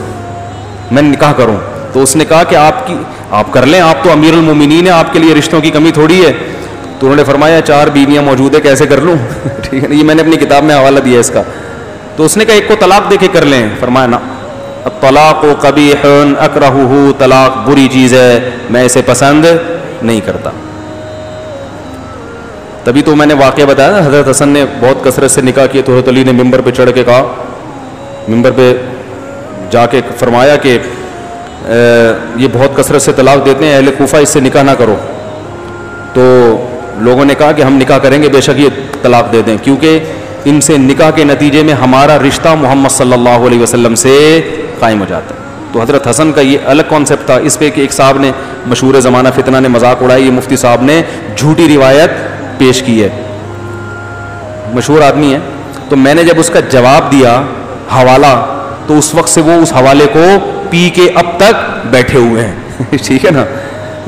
میں نکاح کروں. تو اس نے کہا کہ آپ کر لیں، آپ تو امیر المومنین ہیں، آپ کے لیے رشتوں کی کمی تھوڑی ہے. تو انہوں نے فرمایا 4 بیویاں موجود ہے، کیسے کر لوں؟ ٹھیک ہے نا، یہ میں نے اپنی کتاب میں حوالہ دیا اس کا. تو اس نے کہا ایک کو طلاق دے کے کر لیں. فرمایا نا، الطلاق قبیح اکرہہ، طلاق بری چیز ہے، میں اسے پسند نہیں کرتا. تبھی تو میں نے واقعہ بتایا نا، حضرت حسن نے بہت کثرت سے نکاح کیے تو حضرت علی نے ممبر پہ چڑھ کے کہا، ممبر پہ جا کے فرمایا کہ یہ بہت کثرت سے طلاق دیتے ہیں، اہل کوفہ اس سے نکاح نہ کرو. تو لوگوں نے کہا کہ ہم نکاح کریں گے، بے شک یہ طلاق دے دیں، کیونکہ ان سے نکاح کے نتیجے میں ہمارا رشتہ محمد صلی اللہ علیہ وسلم سے قائم ہو جاتا ہے. تو حضرت حسن کا یہ الگ کانسیپٹ تھا. اس پہ کہ ایک صاحب نے مشہور زمانہ فتنہ نے مذاق اڑایا، یہ مفتی صاحب نے جھوٹی روایت پیش کی ہے، مشہور آدمی ہے. تو میں نے جب اس کا جواب دیا حوالہ، تو اس وقت سے وہ اس حوالے کو پی کے اب تک بیٹھے ہوئے ہیں. ٹھیک ہے نا،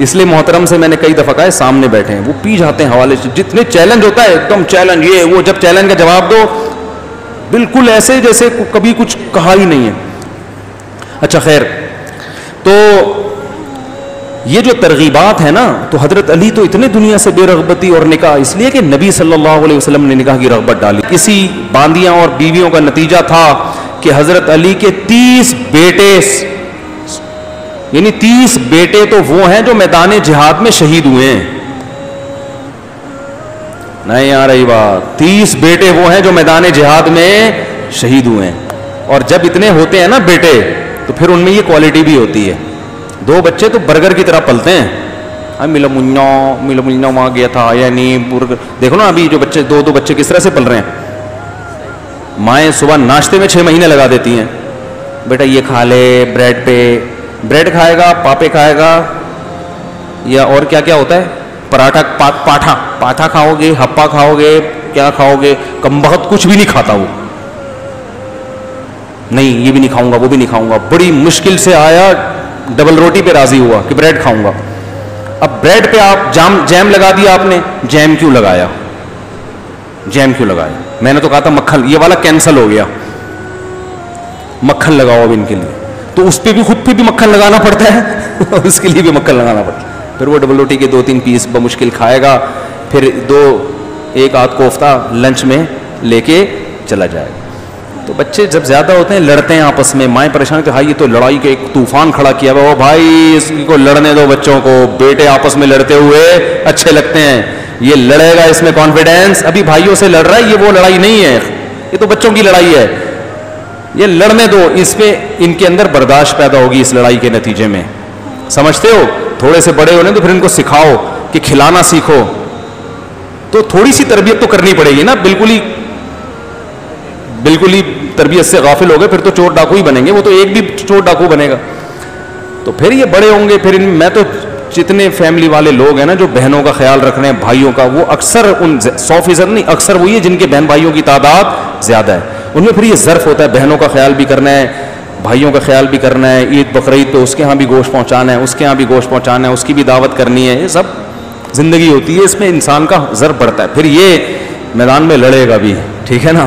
اس لیے محترم سے میں نے کئی دفعہ کہا ہے سامنے بیٹھے ہیں، وہ پی جاتے ہیں حوالے سے. جتنے چیلنج ہوتا ہے ایک دم چیلنج، یہ وہ، جب چیلنج کا جواب دو بالکل ایسے جیسے کبھی کچھ کہا ہی نہیں ہے. اچھا خیر، تو یہ جو ترغیبات ہیں نا، تو حضرت علی تو اتنے دنیا سے بے رغبتی اور نکاح، اس لیے کہ نبی صلی اللہ علیہ وسلم نے نکاح کی رغبت ڈالی. اسی باندیاں اور بیویوں کا نتیجہ تھا کہ حضرت علی کے 30 بیٹے، یعنی 30 بیٹے تو وہ ہیں جو میدان جہاد میں شہید ہوئے ہیں. نہیں آ رہی بات؟ 30 بیٹے وہ ہیں جو میدان جہاد میں شہید ہوئے ہیں. اور جب اتنے ہوتے ہیں نا بیٹے، تو پھر ان میں یہ کوالٹی بھی ہوتی ہے. 2 بچے تو برگر کی طرح پلتے ہیں، ملا منا وہاں گیا تھا، یعنی دیکھو نا ابھی جو بچے 2 بچے کس طرح سے پل رہے ہیں. مائیں صبح ناشتے میں 6 مہینے لگا دیتی ہیں، بیٹا یہ کھا لے، بریڈ پہ بریڈ کھائے گا، پاپے کھائے گا، یا اور کیا کیا ہوتا ہے، پراٹھا، پاٹھا کھاؤ گے، ہپا کھاؤ گے، کیا کھاؤ گے. کم بخت کچھ بھی نہیں کھاتا وہ، نہیں یہ بھی نہیں کھاؤں گا، وہ بھی نہیں کھاؤں گا. بڑی مشکل سے آیا، ڈبل روٹی پہ راضی ہوا کہ بریڈ کھاؤں گا. اب بریڈ پہ آپ جیم لگا دیا، آپ نے جیم کیوں لگایا؟ میں نے تو کہا تھا مکھن، یہ والا کینسل ہو گیا، مکھن لگاؤ اب ان کے لیے. تو اس پہ بھی خود پہ بھی مکھن لگانا پڑتا ہے اور اس کے لیے بھی مکھن لگانا پڑتا ہے. پھر وہ ڈبل روٹی کے 2-3 پیس بمشکل کھائے گا، پھر 1 آدھ کوفتہ لنچ میں لے کے چلا جائے گا. تو بچے جب زیادہ ہوتے ہیں لڑتے ہیں آپس میں، مائیں پریشان کہ ہاں یہ تو لڑائی کے ایک طوفان کھڑا کیا ہوا. وہ بھائی اس کو لڑنے دو، بچوں کو، بیٹے آپس میں لڑتے ہوئے اچھے لگتے ہیں. یہ لڑے گا، اس میں کانفیڈینس، ابھی بھائیوں سے لڑ رہا ہے، یہ وہ لڑائی نہیں ہے، یہ تو بچوں کی لڑائی ہے. یہ لڑنے دو، اس پہ ان کے اندر برداشت پیدا ہوگی اس لڑائی کے نتیجے میں. سمجھتے ہو؟ تھوڑے سے بڑے ہونے تو پھر ان کو سکھاؤ کہ کھلانا سیکھو. تو تھوڑی سی تربیت تو کرنی پڑے گی نا. بالکل ہی تربیت سے غافل ہو گئے پھر تو چور ڈاکو ہی بنیں گے، وہ تو ایک بھی چور ڈاکو بنے گا. تو پھر یہ بڑے ہوں گے. پھر میں تو جتنے فیملی والے لوگ ہیں نا جو بہنوں کا خیال رکھ رہے ہیں، بھائیوں کا، وہ اکثر 100% نہیں، اکثر وہی ہے جن کے بہن بھائیوں کی تعداد زیادہ ہے. ان میں پھر یہ ظرف ہوتا ہے، بہنوں کا خیال بھی کرنا ہے، بھائیوں کا خیال بھی کرنا ہے. عید بقرعید پہ اس کے ہاں بھی گوشت پہنچانا ہے، اس کے ہاں بھی گوشت پہنچانا ہے، اس کی بھی دعوت کرنی ہے. یہ سب زندگی ہوتی ہے، اس میں انسان کا ظرف بڑھتا ہے. پھر یہ میدان میں لڑے گا بھی، ٹھیک ہے نا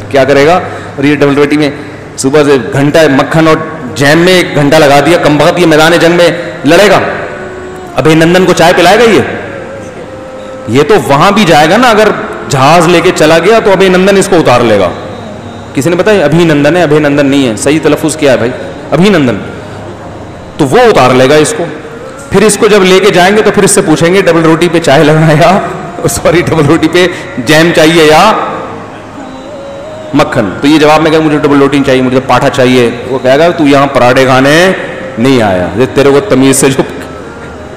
کیا کرے گا. اور یہ ڈبل روٹی میں صبح سے گھنٹہ مکھن اور جیم میں 1 گھنٹہ لگا دیا، کم بخت یہ میدان جنگ میں لڑے گا. ابھی نندن کو چائے پلائے گا یہ تو وہاں بھی جائے گا نا. اگر جہاز لے کے چلا گیا تو ابھی نندن اس کو اتار لے گا. کسی نے بتایا ابھی نندن ہے، ابھی نندن نہیں ہے، صحیح تلفظ کیا ہے بھائی، ابھی نندن. تو وہ اتار لے گا اس کو. پھر اس کو جب لے کے جائیں گے تو پھر اس سے پوچھیں گے ڈبل روٹی پہ چائے لگنا یا سوری ڈبل روٹی پہ جیم چاہیے یا مکھن. تو یہ جواب میں کہ مجھے ڈبل روٹی چاہیے, مجھے پاٹھا چاہیے. وہ کہے گا تو یہاں پراٹھے کھانے نہیں آیا, تیرے کو تمیز سے جو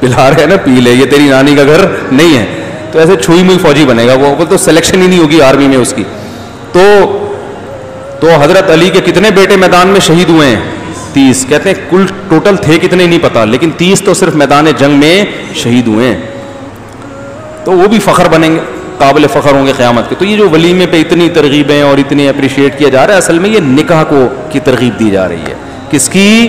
پلا رہے ہیں نا پی لے, یہ تیری نانی کا گھر نہیں ہے. تو ایسے چھوئی موئی فوجی بنے گا وہ تو سلیکشن ہی نہیں ہوگی آرمی میں اس کی. تو حضرت علی کے کتنے بیٹے میدان میں شہید ہوئے ہیں؟ 30. کہتے ہیں کل ٹوٹل تھے کتنے نہیں پتا, لیکن 30 تو صرف میدان جنگ میں شہید ہوئے ہیں. تو وہ بھی فخر بنیں گے, قابل فخر ہوں گے قیامت کے. تو یہ جو ولیمے پہ اتنی ترغیبیں اور اتنی اپریشیٹ کیا جا رہا ہے, اصل میں یہ نکاح کی ترغیب دی جا رہی ہے. کس کی؟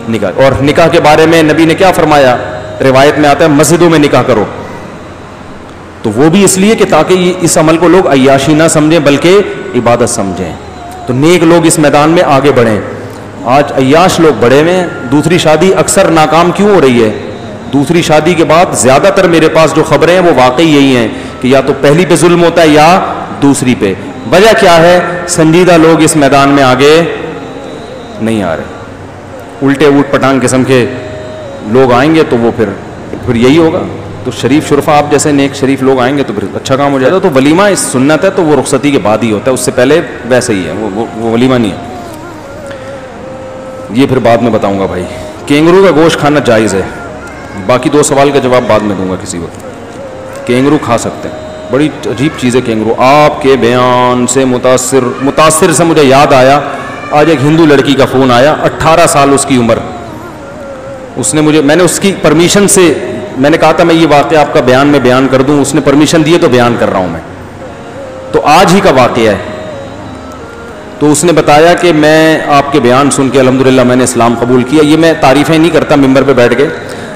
نکاح. اور نکاح کے بارے میں نبی نے کیا فرمایا؟ روایت میں آتا ہے مسجدوں میں نکاح کرو. تو وہ بھی اس لیے کہ تاکہ اس عمل کو لوگ عیاشی نہ سمجھیں بلکہ عبادت سمجھیں. تو نیک لوگ اس میدان میں آگے بڑھیں. آج عیاش لوگ بڑے ہوئے ہیں. دوسری شادی اکثر ناکام کیوں ہو رہی ہے؟ دوسری شادی کے بعد زیادہ تر میرے پاس جو خبریں ہیں وہ واقعی یہی ہیں کہ یا تو پہلی پہ ظلم ہوتا ہے یا دوسری پہ. وجہ کیا ہے؟ سنجیدہ لوگ اس میدان میں آگے نہیں آ رہے. الٹے اوٹ پٹانگ قسم کے لوگ آئیں گے تو وہ پھر یہی ہوگا. تو شریف شرفا آپ جیسے نیک شریف لوگ آئیں گے تو پھر اچھا کام ہو جائے گا. تو ولیمہ اس سنت ہے تو وہ رخصتی کے بعد ہی ہوتا ہے, اس سے پہلے ویسے ہی ہے, وہ ولیمہ نہیں ہے. یہ پھر بعد میں بتاؤں گا بھائی. کینگرو کا گوشت کھانا جائز ہے؟ باقی 2 سوال کا جواب بعد میں دوں گا کسی وقت. کینگرو کھا سکتے ہیں, بڑی عجیب چیز ہے کینگرو. آپ کے بیان سے متاثر سے مجھے یاد آیا, آج ایک ہندو لڑکی کا فون آیا, 18 سال اس کی عمر. اس نے میں نے اس کی پرمیشن سے میں نے کہا تھا میں یہ واقعہ آپ کا بیان میں بیان کر دوں, اس نے پرمیشن دی تو بیان کر رہا ہوں میں. تو آج ہی کا واقعہ ہے. تو اس نے بتایا کہ میں آپ کے بیان سن کے الحمدللہ میں نے اسلام قبول کیا. یہ میں تعریفیں نہیں کرتا ممبر پہ بیٹھ کے,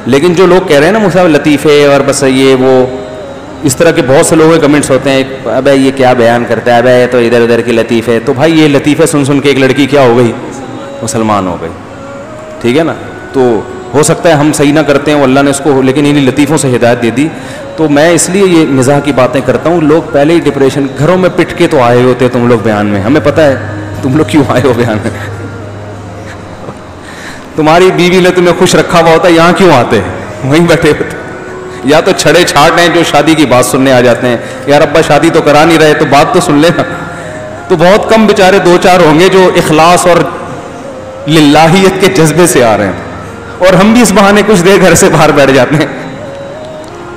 لیکن جو لوگ کہہ رہے ہیں نا مجھ لطیفے اور بس یہ وہ اس طرح کے بہت سے لوگوں کے کمنٹس ہوتے ہیں, ابے یہ کیا بیان کرتا ہے, ابے تو ادھر ادھر کی لطیفے. تو بھائی یہ لطیفے سن کے ایک لڑکی کیا ہو گئی؟ مسلمان ہو گئی. ٹھیک ہے نا. تو ہو سکتا ہے ہم صحیح نہ کرتے ہیں, اللہ نے اس کو لیکن انہیں لطیفوں سے ہدایت دے دی. تو میں اس لیے یہ مزاح کی باتیں کرتا ہوں. لوگ پہلے ہی ڈپریشن, گھروں میں پٹ کے تو آئے ہوتے ہیں تم لوگ بیان میں, ہمیں پتہ ہے تم لوگ کیوں آئے ہو بیان میں. تمہاری بیوی نے تمہیں خوش رکھا ہوا ہوتا ہے, یہاں کیوں آتے ہیں؟ وہیں بیٹھے ہوتے. یا تو چھڑے چھاٹ ہیں جو شادی کی بات سننے آ جاتے ہیں, یار ابا شادی تو کرا نہیں رہے تو بات تو سن لینا. تو بہت کم بیچارے 2-4 ہوں گے جو اخلاص اور للہیت کے جذبے سے آ رہے ہیں. اور ہم بھی اس بہانے کچھ دیر گھر سے باہر بیٹھ جاتے ہیں.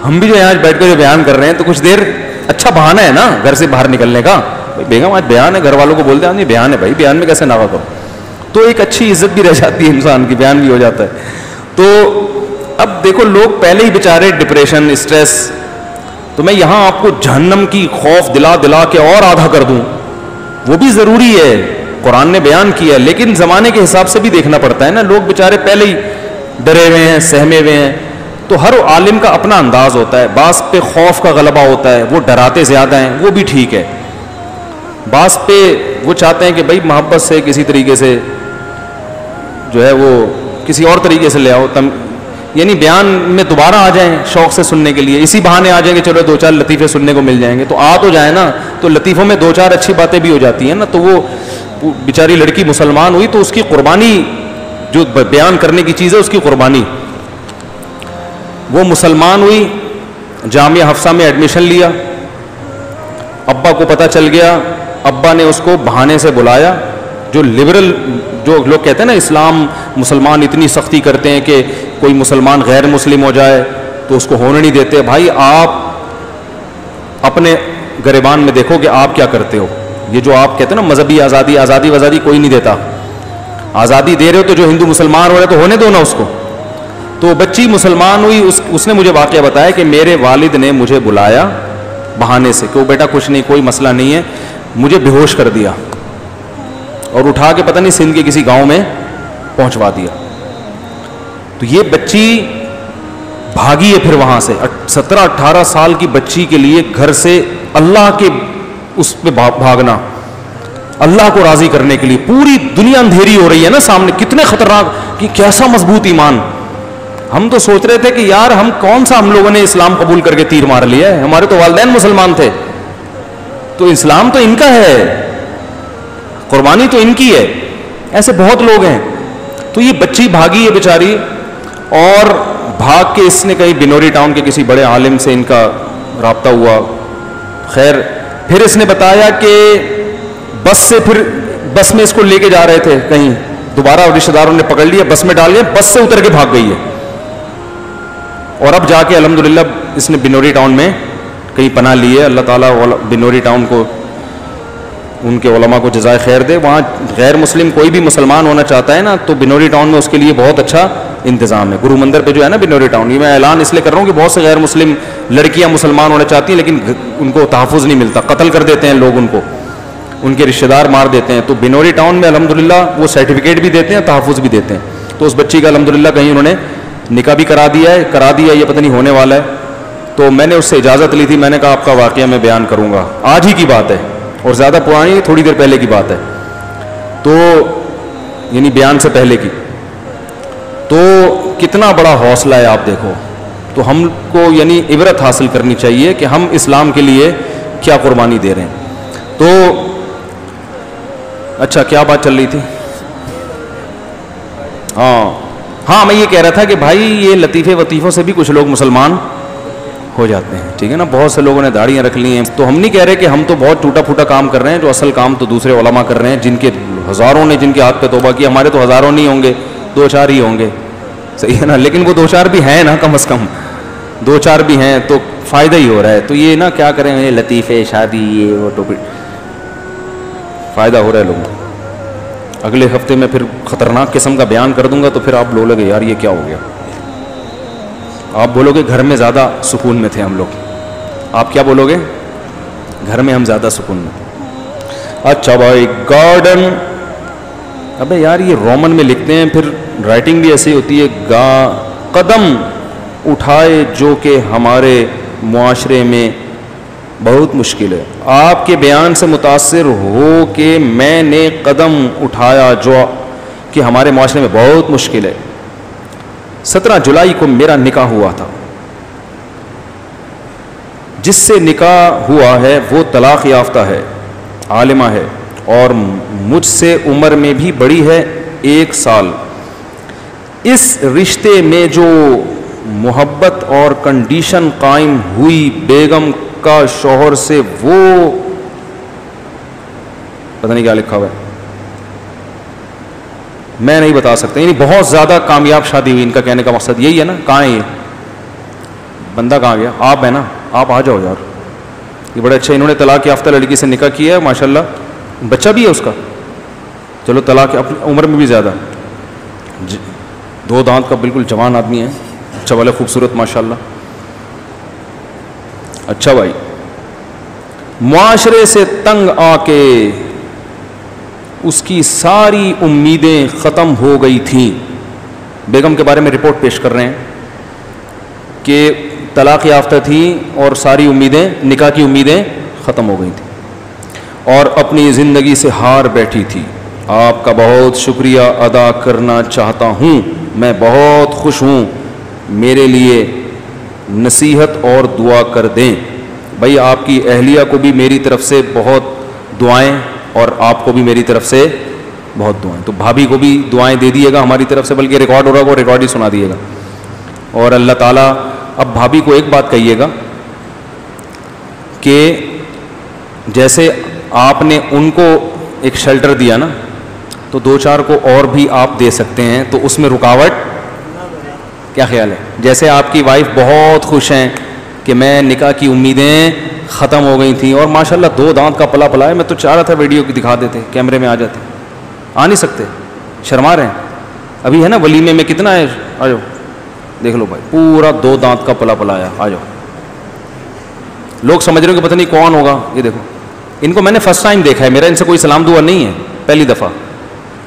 ہم بھی جو یہاں بیٹھ کے جو بیان کر رہے ہیں تو کچھ دیر اچھا بہانہ ہے نا گھر سے باہر نکلنے کا. بیگم آج بیان ہے, گھر والوں کو بولتے ہیں نہیں بیان ہے بھائی, بیان میں کیسے ناغا کرو. تو ایک اچھی عزت بھی رہ جاتی ہے انسان کی, بیان بھی ہو جاتا ہے. تو اب دیکھو لوگ پہلے ہی بیچارے ڈپریشن, اسٹریس. تو میں یہاں آپ کو جہنم کی خوف دلا کے اور آدھا کر دوں, وہ بھی ضروری ہے, قرآن نے بیان کیا ہے, لیکن زمانے کے حساب سے بھی دیکھنا پڑتا ہے نا. لوگ بیچارے پہلے ہی ڈرے ہوئے ہیں, سہمے ہوئے ہیں. تو ہر عالم کا اپنا انداز ہوتا ہے. بعض پہ خوف کا غلبہ ہوتا ہے, وہ ڈراتے زیادہ ہیں, وہ بھی ٹھیک ہے. بعض پہ وہ چاہتے ہیں کہ بھائی محبت سے کسی طریقے سے جو ہے وہ کسی اور طریقے سے لے آؤ, یعنی بیان میں دوبارہ آ جائیں شوق سے سننے کے لیے. اسی بہانے آ جائیں گے چلو 2-4 لطیفے سننے کو مل جائیں گے, تو آ تو جائیں نا. تو لطیفوں میں 2-4 اچھی باتیں بھی ہو جاتی ہیں نا. تو وہ بیچاری لڑکی مسلمان ہوئی تو اس کی قربانی جو بیان کرنے کی چیز ہے اس کی قربانی. وہ مسلمان ہوئی, جامعہ حفصہ میں ایڈمیشن لیا, ابا کو پتہ چل گیا, ابا نے اس کو بہانے سے بلایا. جو لبرل جو لوگ کہتے ہیں نا اسلام مسلمان اتنی سختی کرتے ہیں کہ کوئی مسلمان غیر مسلم ہو جائے تو اس کو ہونے نہیں دیتے. بھائی آپ اپنے گریبان میں دیکھو کہ آپ کیا کرتے ہو. یہ جو آپ کہتے ہیں نا مذہبی آزادی وزادی کوئی نہیں دیتا. آزادی دے رہے ہو تو جو ہندو مسلمان ہو رہے تو ہونے دو نا اس کو. تو بچی مسلمان ہوئی, اس نے مجھے واقعہ بتایا کہ میرے والد نے مجھے بلایا بہانے سے کہ وہ بیٹا کچھ نہیں, کوئی مسئلہ نہیں ہے. مجھے بے ہوش کر دیا اور اٹھا کے پتہ نہیں سندھ کے کسی گاؤں میں پہنچوا دیا. تو یہ بچی بھاگی ہے پھر وہاں سے. 17-18 سال کی بچی کے لیے گھر سے اللہ کے اس پہ بھاگنا, اللہ کو راضی کرنے کے لیے. پوری دنیا اندھیری ہو رہی ہے نا سامنے, کتنے خطرناک, کہ کیسا مضبوط ایمان. ہم تو سوچ رہے تھے کہ یار ہم کون سا ہم لوگوں نے اسلام قبول کر کے تیر مار لیا ہے, ہمارے تو والدین مسلمان تھے, تو اسلام تو ان کا ہے, قربانی تو ان کی ہے. ایسے بہت لوگ ہیں. تو یہ بچی بھاگی ہے بیچاری اور بھاگ کے اس نے کہیں بنوری ٹاؤن کے کسی بڑے عالم سے ان کا رابطہ ہوا. خیر پھر اس نے بتایا کہ بس سے پھر بس میں اس کو لے کے جا رہے تھے کہیں, دوبارہ رشتہ داروں نے پکڑ لیا, بس میں ڈال لیا, بس سے اتر کے بھاگ گئی ہے. اور اب جا کے الحمدللہ اس نے بنوری ٹاؤن میں کہیں پناہ لی ہے. اللہ تعالیٰ بنوری ٹاؤن کو, ان کے علماء کو جزائے خیر دے. وہاں غیر مسلم کوئی بھی مسلمان ہونا چاہتا ہے نا تو بنوری ٹاؤن میں اس کے لیے بہت اچھا انتظام ہے. گرو مندر پہ جو ہے نا بنوری ٹاؤن, یہ میں اعلان اس لیے کر رہا ہوں کہ بہت سے غیر مسلم لڑکیاں مسلمان ہونا چاہتی ہیں لیکن ان کو تحفظ نہیں ملتا, قتل کر دیتے ہیں لوگ ان کو, ان کے رشتہ دار مار دیتے ہیں. تو بنوری ٹاؤن میں الحمدللہ وہ سرٹیفکیٹ بھی دیتے ہیں, تحفظ بھی دیتے ہیں. تو اس بچی کا الحمدللہ کہیں انہوں نے نکاح بھی کرا دیا ہے, یہ پتہ نہیں ہونے والا ہے. تو میں نے اس سے اجازت لی تھی, میں نے کہا آپ کا واقعہ میں بیان کروں گا, آج ہی کی بات ہے اور زیادہ پرانی, تھوڑی دیر پہلے کی بات ہے, تو یعنی بیان سے پہلے کی. تو کتنا بڑا حوصلہ ہے آپ دیکھو. تو ہم کو یعنی عبرت حاصل کرنی چاہیے کہ ہم اسلام کے لیے کیا قربانی دے رہے ہیں. تو اچھا کیا بات چل رہی تھی؟ ہاں میں یہ کہہ رہا تھا کہ بھائی یہ لطیفے وطیفوں سے بھی کچھ لوگ مسلمان ہو جاتے ہیں, ٹھیک ہے نا. بہت سے لوگوں نے داڑیاں رکھ لی ہیں. تو ہم نہیں کہہ رہے کہ ہم تو بہت ٹوٹا پھوٹا کام کر رہے ہیں, جو اصل کام تو دوسرے علماء کر رہے ہیں, جن کے ہزاروں نے جن کے ہاتھ پہ توبہ کی. ہمارے تو ہزاروں نہیں ہوں گے, 2-4 ہی ہوں گے, صحیح ہے نا. لیکن وہ 2-4 بھی ہیں نا, کم از کم 2-4 بھی ہیں تو فائدہ ہی ہو رہا ہے. تو یہ نا کیا کریں, یہ لطیفے شادی یہ وہ ٹوپی, فائدہ ہو رہا ہے لوگوں کو. اگلے ہفتے میں پھر خطرناک قسم کا بیان کر دوں گا تو پھر آپ بولو گے یار یہ کیا ہو گیا. آپ بولو گے گھر میں زیادہ سکون میں تھے ہم لوگ. آپ کیا بولو گے؟ گھر میں ہم زیادہ سکون میں تھے. اچھا بھائی گارڈن, ابے یار یہ رومن میں لکھتے ہیں, پھر رائٹنگ بھی ایسی ہوتی ہے. قدم اٹھائے جو کہ ہمارے معاشرے میں بہت مشکل ہے. آپ کے بیان سے متاثر ہو کہ میں نے قدم اٹھایا جو کہ ہمارے معاشرے میں بہت مشکل ہے. 17 جولائی کو میرا نکاح ہوا تھا. جس سے نکاح ہوا ہے وہ طلاق یافتہ ہے, عالمہ ہے اور مجھ سے عمر میں بھی بڑی ہے 1 سال. اس رشتے میں جو محبت اور کنڈیشن قائم ہوئی بیگم کا شوہر سے, وہ پتہ نہیں کیا لکھا ہوا ہے, میں نہیں بتا سکتا. یعنی بہت زیادہ کامیاب شادی ہوئی. ان کا کہنے کا مقصد یہی ہے نا. کہاں ہے یہ بندہ, کہاں گیا؟ آپ ہے نا, آپ آ جاؤ یار. یہ بڑا اچھا, انہوں نے طلاق یافتہ لڑکی سے نکاح کیا ہے, ماشاءاللہ بچہ بھی ہے اس کا. چلو طلاق اپنی عمر میں بھی زیادہ, 2 دانت کا بالکل جوان آدمی ہے, اچھا والا خوبصورت ماشاءاللہ. اچھا بھائی, معاشرے سے تنگ آ کے اس کی ساری امیدیں ختم ہو گئی تھیں. بیگم کے بارے میں رپورٹ پیش کر رہے ہیں کہ طلاق یافتہ تھی اور ساری امیدیں, نکاح کی امیدیں ختم ہو گئی تھیں اور اپنی زندگی سے ہار بیٹھی تھی. آپ کا بہت شکریہ ادا کرنا چاہتا ہوں, میں بہت خوش ہوں. میرے لیے نصیحت اور دعا کر دیں. بھائی آپ کی اہلیہ کو بھی میری طرف سے بہت دعائیں اور آپ کو بھی میری طرف سے بہت دعائیں. تو بھابھی کو بھی دعائیں دے دیے گا ہماری طرف سے, بلکہ ریکارڈ ہو رہا ہے وہ ریکارڈ ہی سنا دیے گا. اور اللہ تعالیٰ, اب بھابھی کو ایک بات کہیے گا کہ جیسے آپ نے ان کو ایک شیلٹر دیا نا, تو 2-4 کو اور بھی آپ دے سکتے ہیں. تو اس میں رکاوٹ کیا خیال ہے؟ جیسے آپ کی وائف بہت خوش ہیں کہ میں نکاح کی امیدیں ختم ہو گئی تھیں اور ماشاءاللہ 2 دانت کا پلا پلا ہے. میں تو چاہ رہا تھا ویڈیو کی دکھا دیتے, کیمرے میں آ جاتے, آ نہیں سکتے, شرما رہے ہیں. ابھی ہے نا ولیمے میں کتنا ہے, آ جاؤ دیکھ لو بھائی, پورا 2 دانت کا پلا پلا آیا, آ جاؤ. لوگ سمجھ رہے ہو کہ پتہ نہیں کون ہوگا. یہ دیکھو, ان کو میں نے فرسٹ ٹائم دیکھا ہے, میرا ان سے کوئی سلام دعا نہیں ہے, پہلی دفعہ.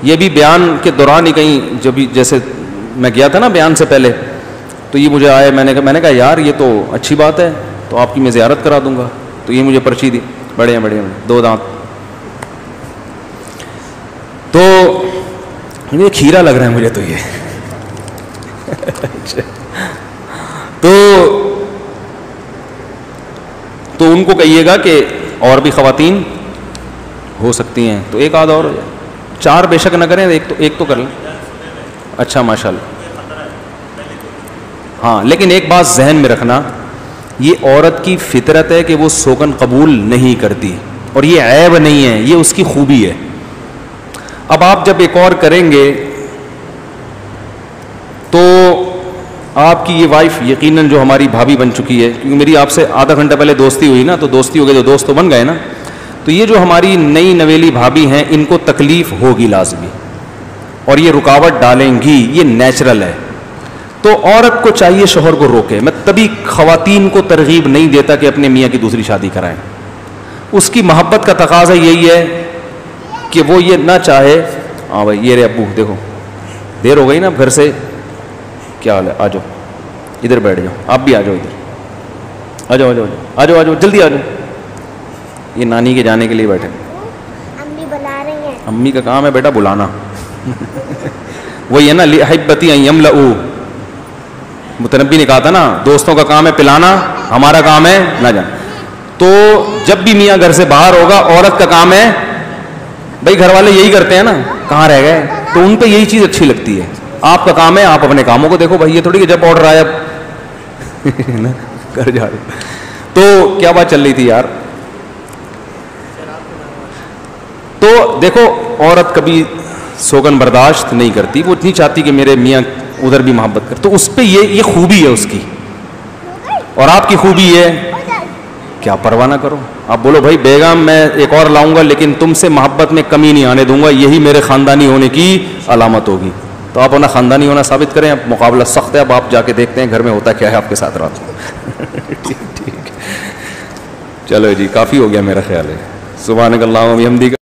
یہ بھی بیان کے دوران ہی کہیں, جب جیسے میں گیا تھا نا بیان سے پہلے, تو یہ مجھے آئے, میں نے کہا یار یہ تو اچھی بات ہے, تو آپ کی میں زیارت کرا دوں گا. تو یہ مجھے پرچی دی, بڑے ہیں 2 دانت. تو یہ کھیرا لگ رہا ہے مجھے تو یہ. تو ان کو کہیے گا کہ اور بھی خواتین ہو سکتی ہیں, تو ایک آدھ اور ہو جائے. 4 بے شک نہ کریں, ایک تو کر لیں. اچھا ماشاءاللہ. ہاں لیکن ایک بات ذہن میں رکھنا، یہ عورت کی فطرت ہے کہ وہ سوگن قبول نہیں کرتی، اور یہ عیب نہیں ہے، یہ اس کی خوبی ہے۔ اب آپ جب ایک اور کریں گے تو آپ کی یہ وائف یقیناً جو ہماری بھابھی بن چکی ہے، کیونکہ میری آپ سے آدھا گھنٹہ پہلے دوستی ہوئی نا، تو دوستی ہو گئی تو دوست تو بن گئے نا، تو یہ جو ہماری نئی نویلی بھابھی ہیں ان کو تکلیف ہوگی لازمی، اور یہ رکاوٹ ڈالیں گی، یہ نیچرل ہے۔ تو عورت کو چاہیے شوہر کو روکے۔ میں تبھی خواتین کو ترغیب نہیں دیتا کہ اپنے میاں کی دوسری شادی کرائیں، اس کی محبت کا تقاضا یہی ہے کہ وہ یہ نہ چاہے، ہاں بھائی یہ رے ابو دیکھو دیر ہو گئی نا گھر سے، کیا حال ہے، آ جاؤ ادھر بیٹھ جاؤ، آپ بھی آ جاؤ ادھر، آ جاؤ آ جاؤ آ جاؤ آ جاؤ جلدی آ جاؤ، یہ نانی کے جانے کے لیے بیٹھے، امی بلا رہی ہیں۔ امی کا کام ہے بیٹا بلانا، وہی ہے نا لِأَحِبَّتِي أَن يَمْلَؤُوا، متنبی نے کہا تھا نا دوستوں کا کام ہے پلانا، ہمارا کام ہے نہ جانا۔ تو جب بھی میاں گھر سے باہر ہوگا عورت کا کام ہے، بھائی گھر والے یہی کرتے ہیں نا، کہاں رہ گئے، تو ان پہ یہی چیز اچھی لگتی ہے۔ آپ کا کام ہے آپ اپنے کاموں کو دیکھو، بھائی یہ تھوڑی کہ جب آرڈر آیا گھر جا رہے۔ تو کیا بات چل رہی تھی یار؟ تو دیکھو عورت کبھی سوگن برداشت نہیں کرتی، وہ اتنی چاہتی کہ میرے میاں ادھر بھی محبت کر، تو اس پہ یہ خوبی ہے اس کی، اور آپ کی خوبی ہے کیا پرواہ نہ کرو، آپ بولو بھائی بیگم میں ایک اور لاؤں گا لیکن تم سے محبت میں کمی نہیں آنے دوں گا، یہی میرے خاندانی ہونے کی علامت ہوگی۔ تو آپ اپنا خاندانی ہونا ثابت کریں، اب مقابلہ سخت ہے، اب آپ جا کے دیکھتے ہیں گھر میں ہوتا کیا ہے آپ کے ساتھ رات کو۔ ٹھیک چلو جی کافی ہو گیا میرا خیال ہے۔ سبحانک اللہم و بحمدک۔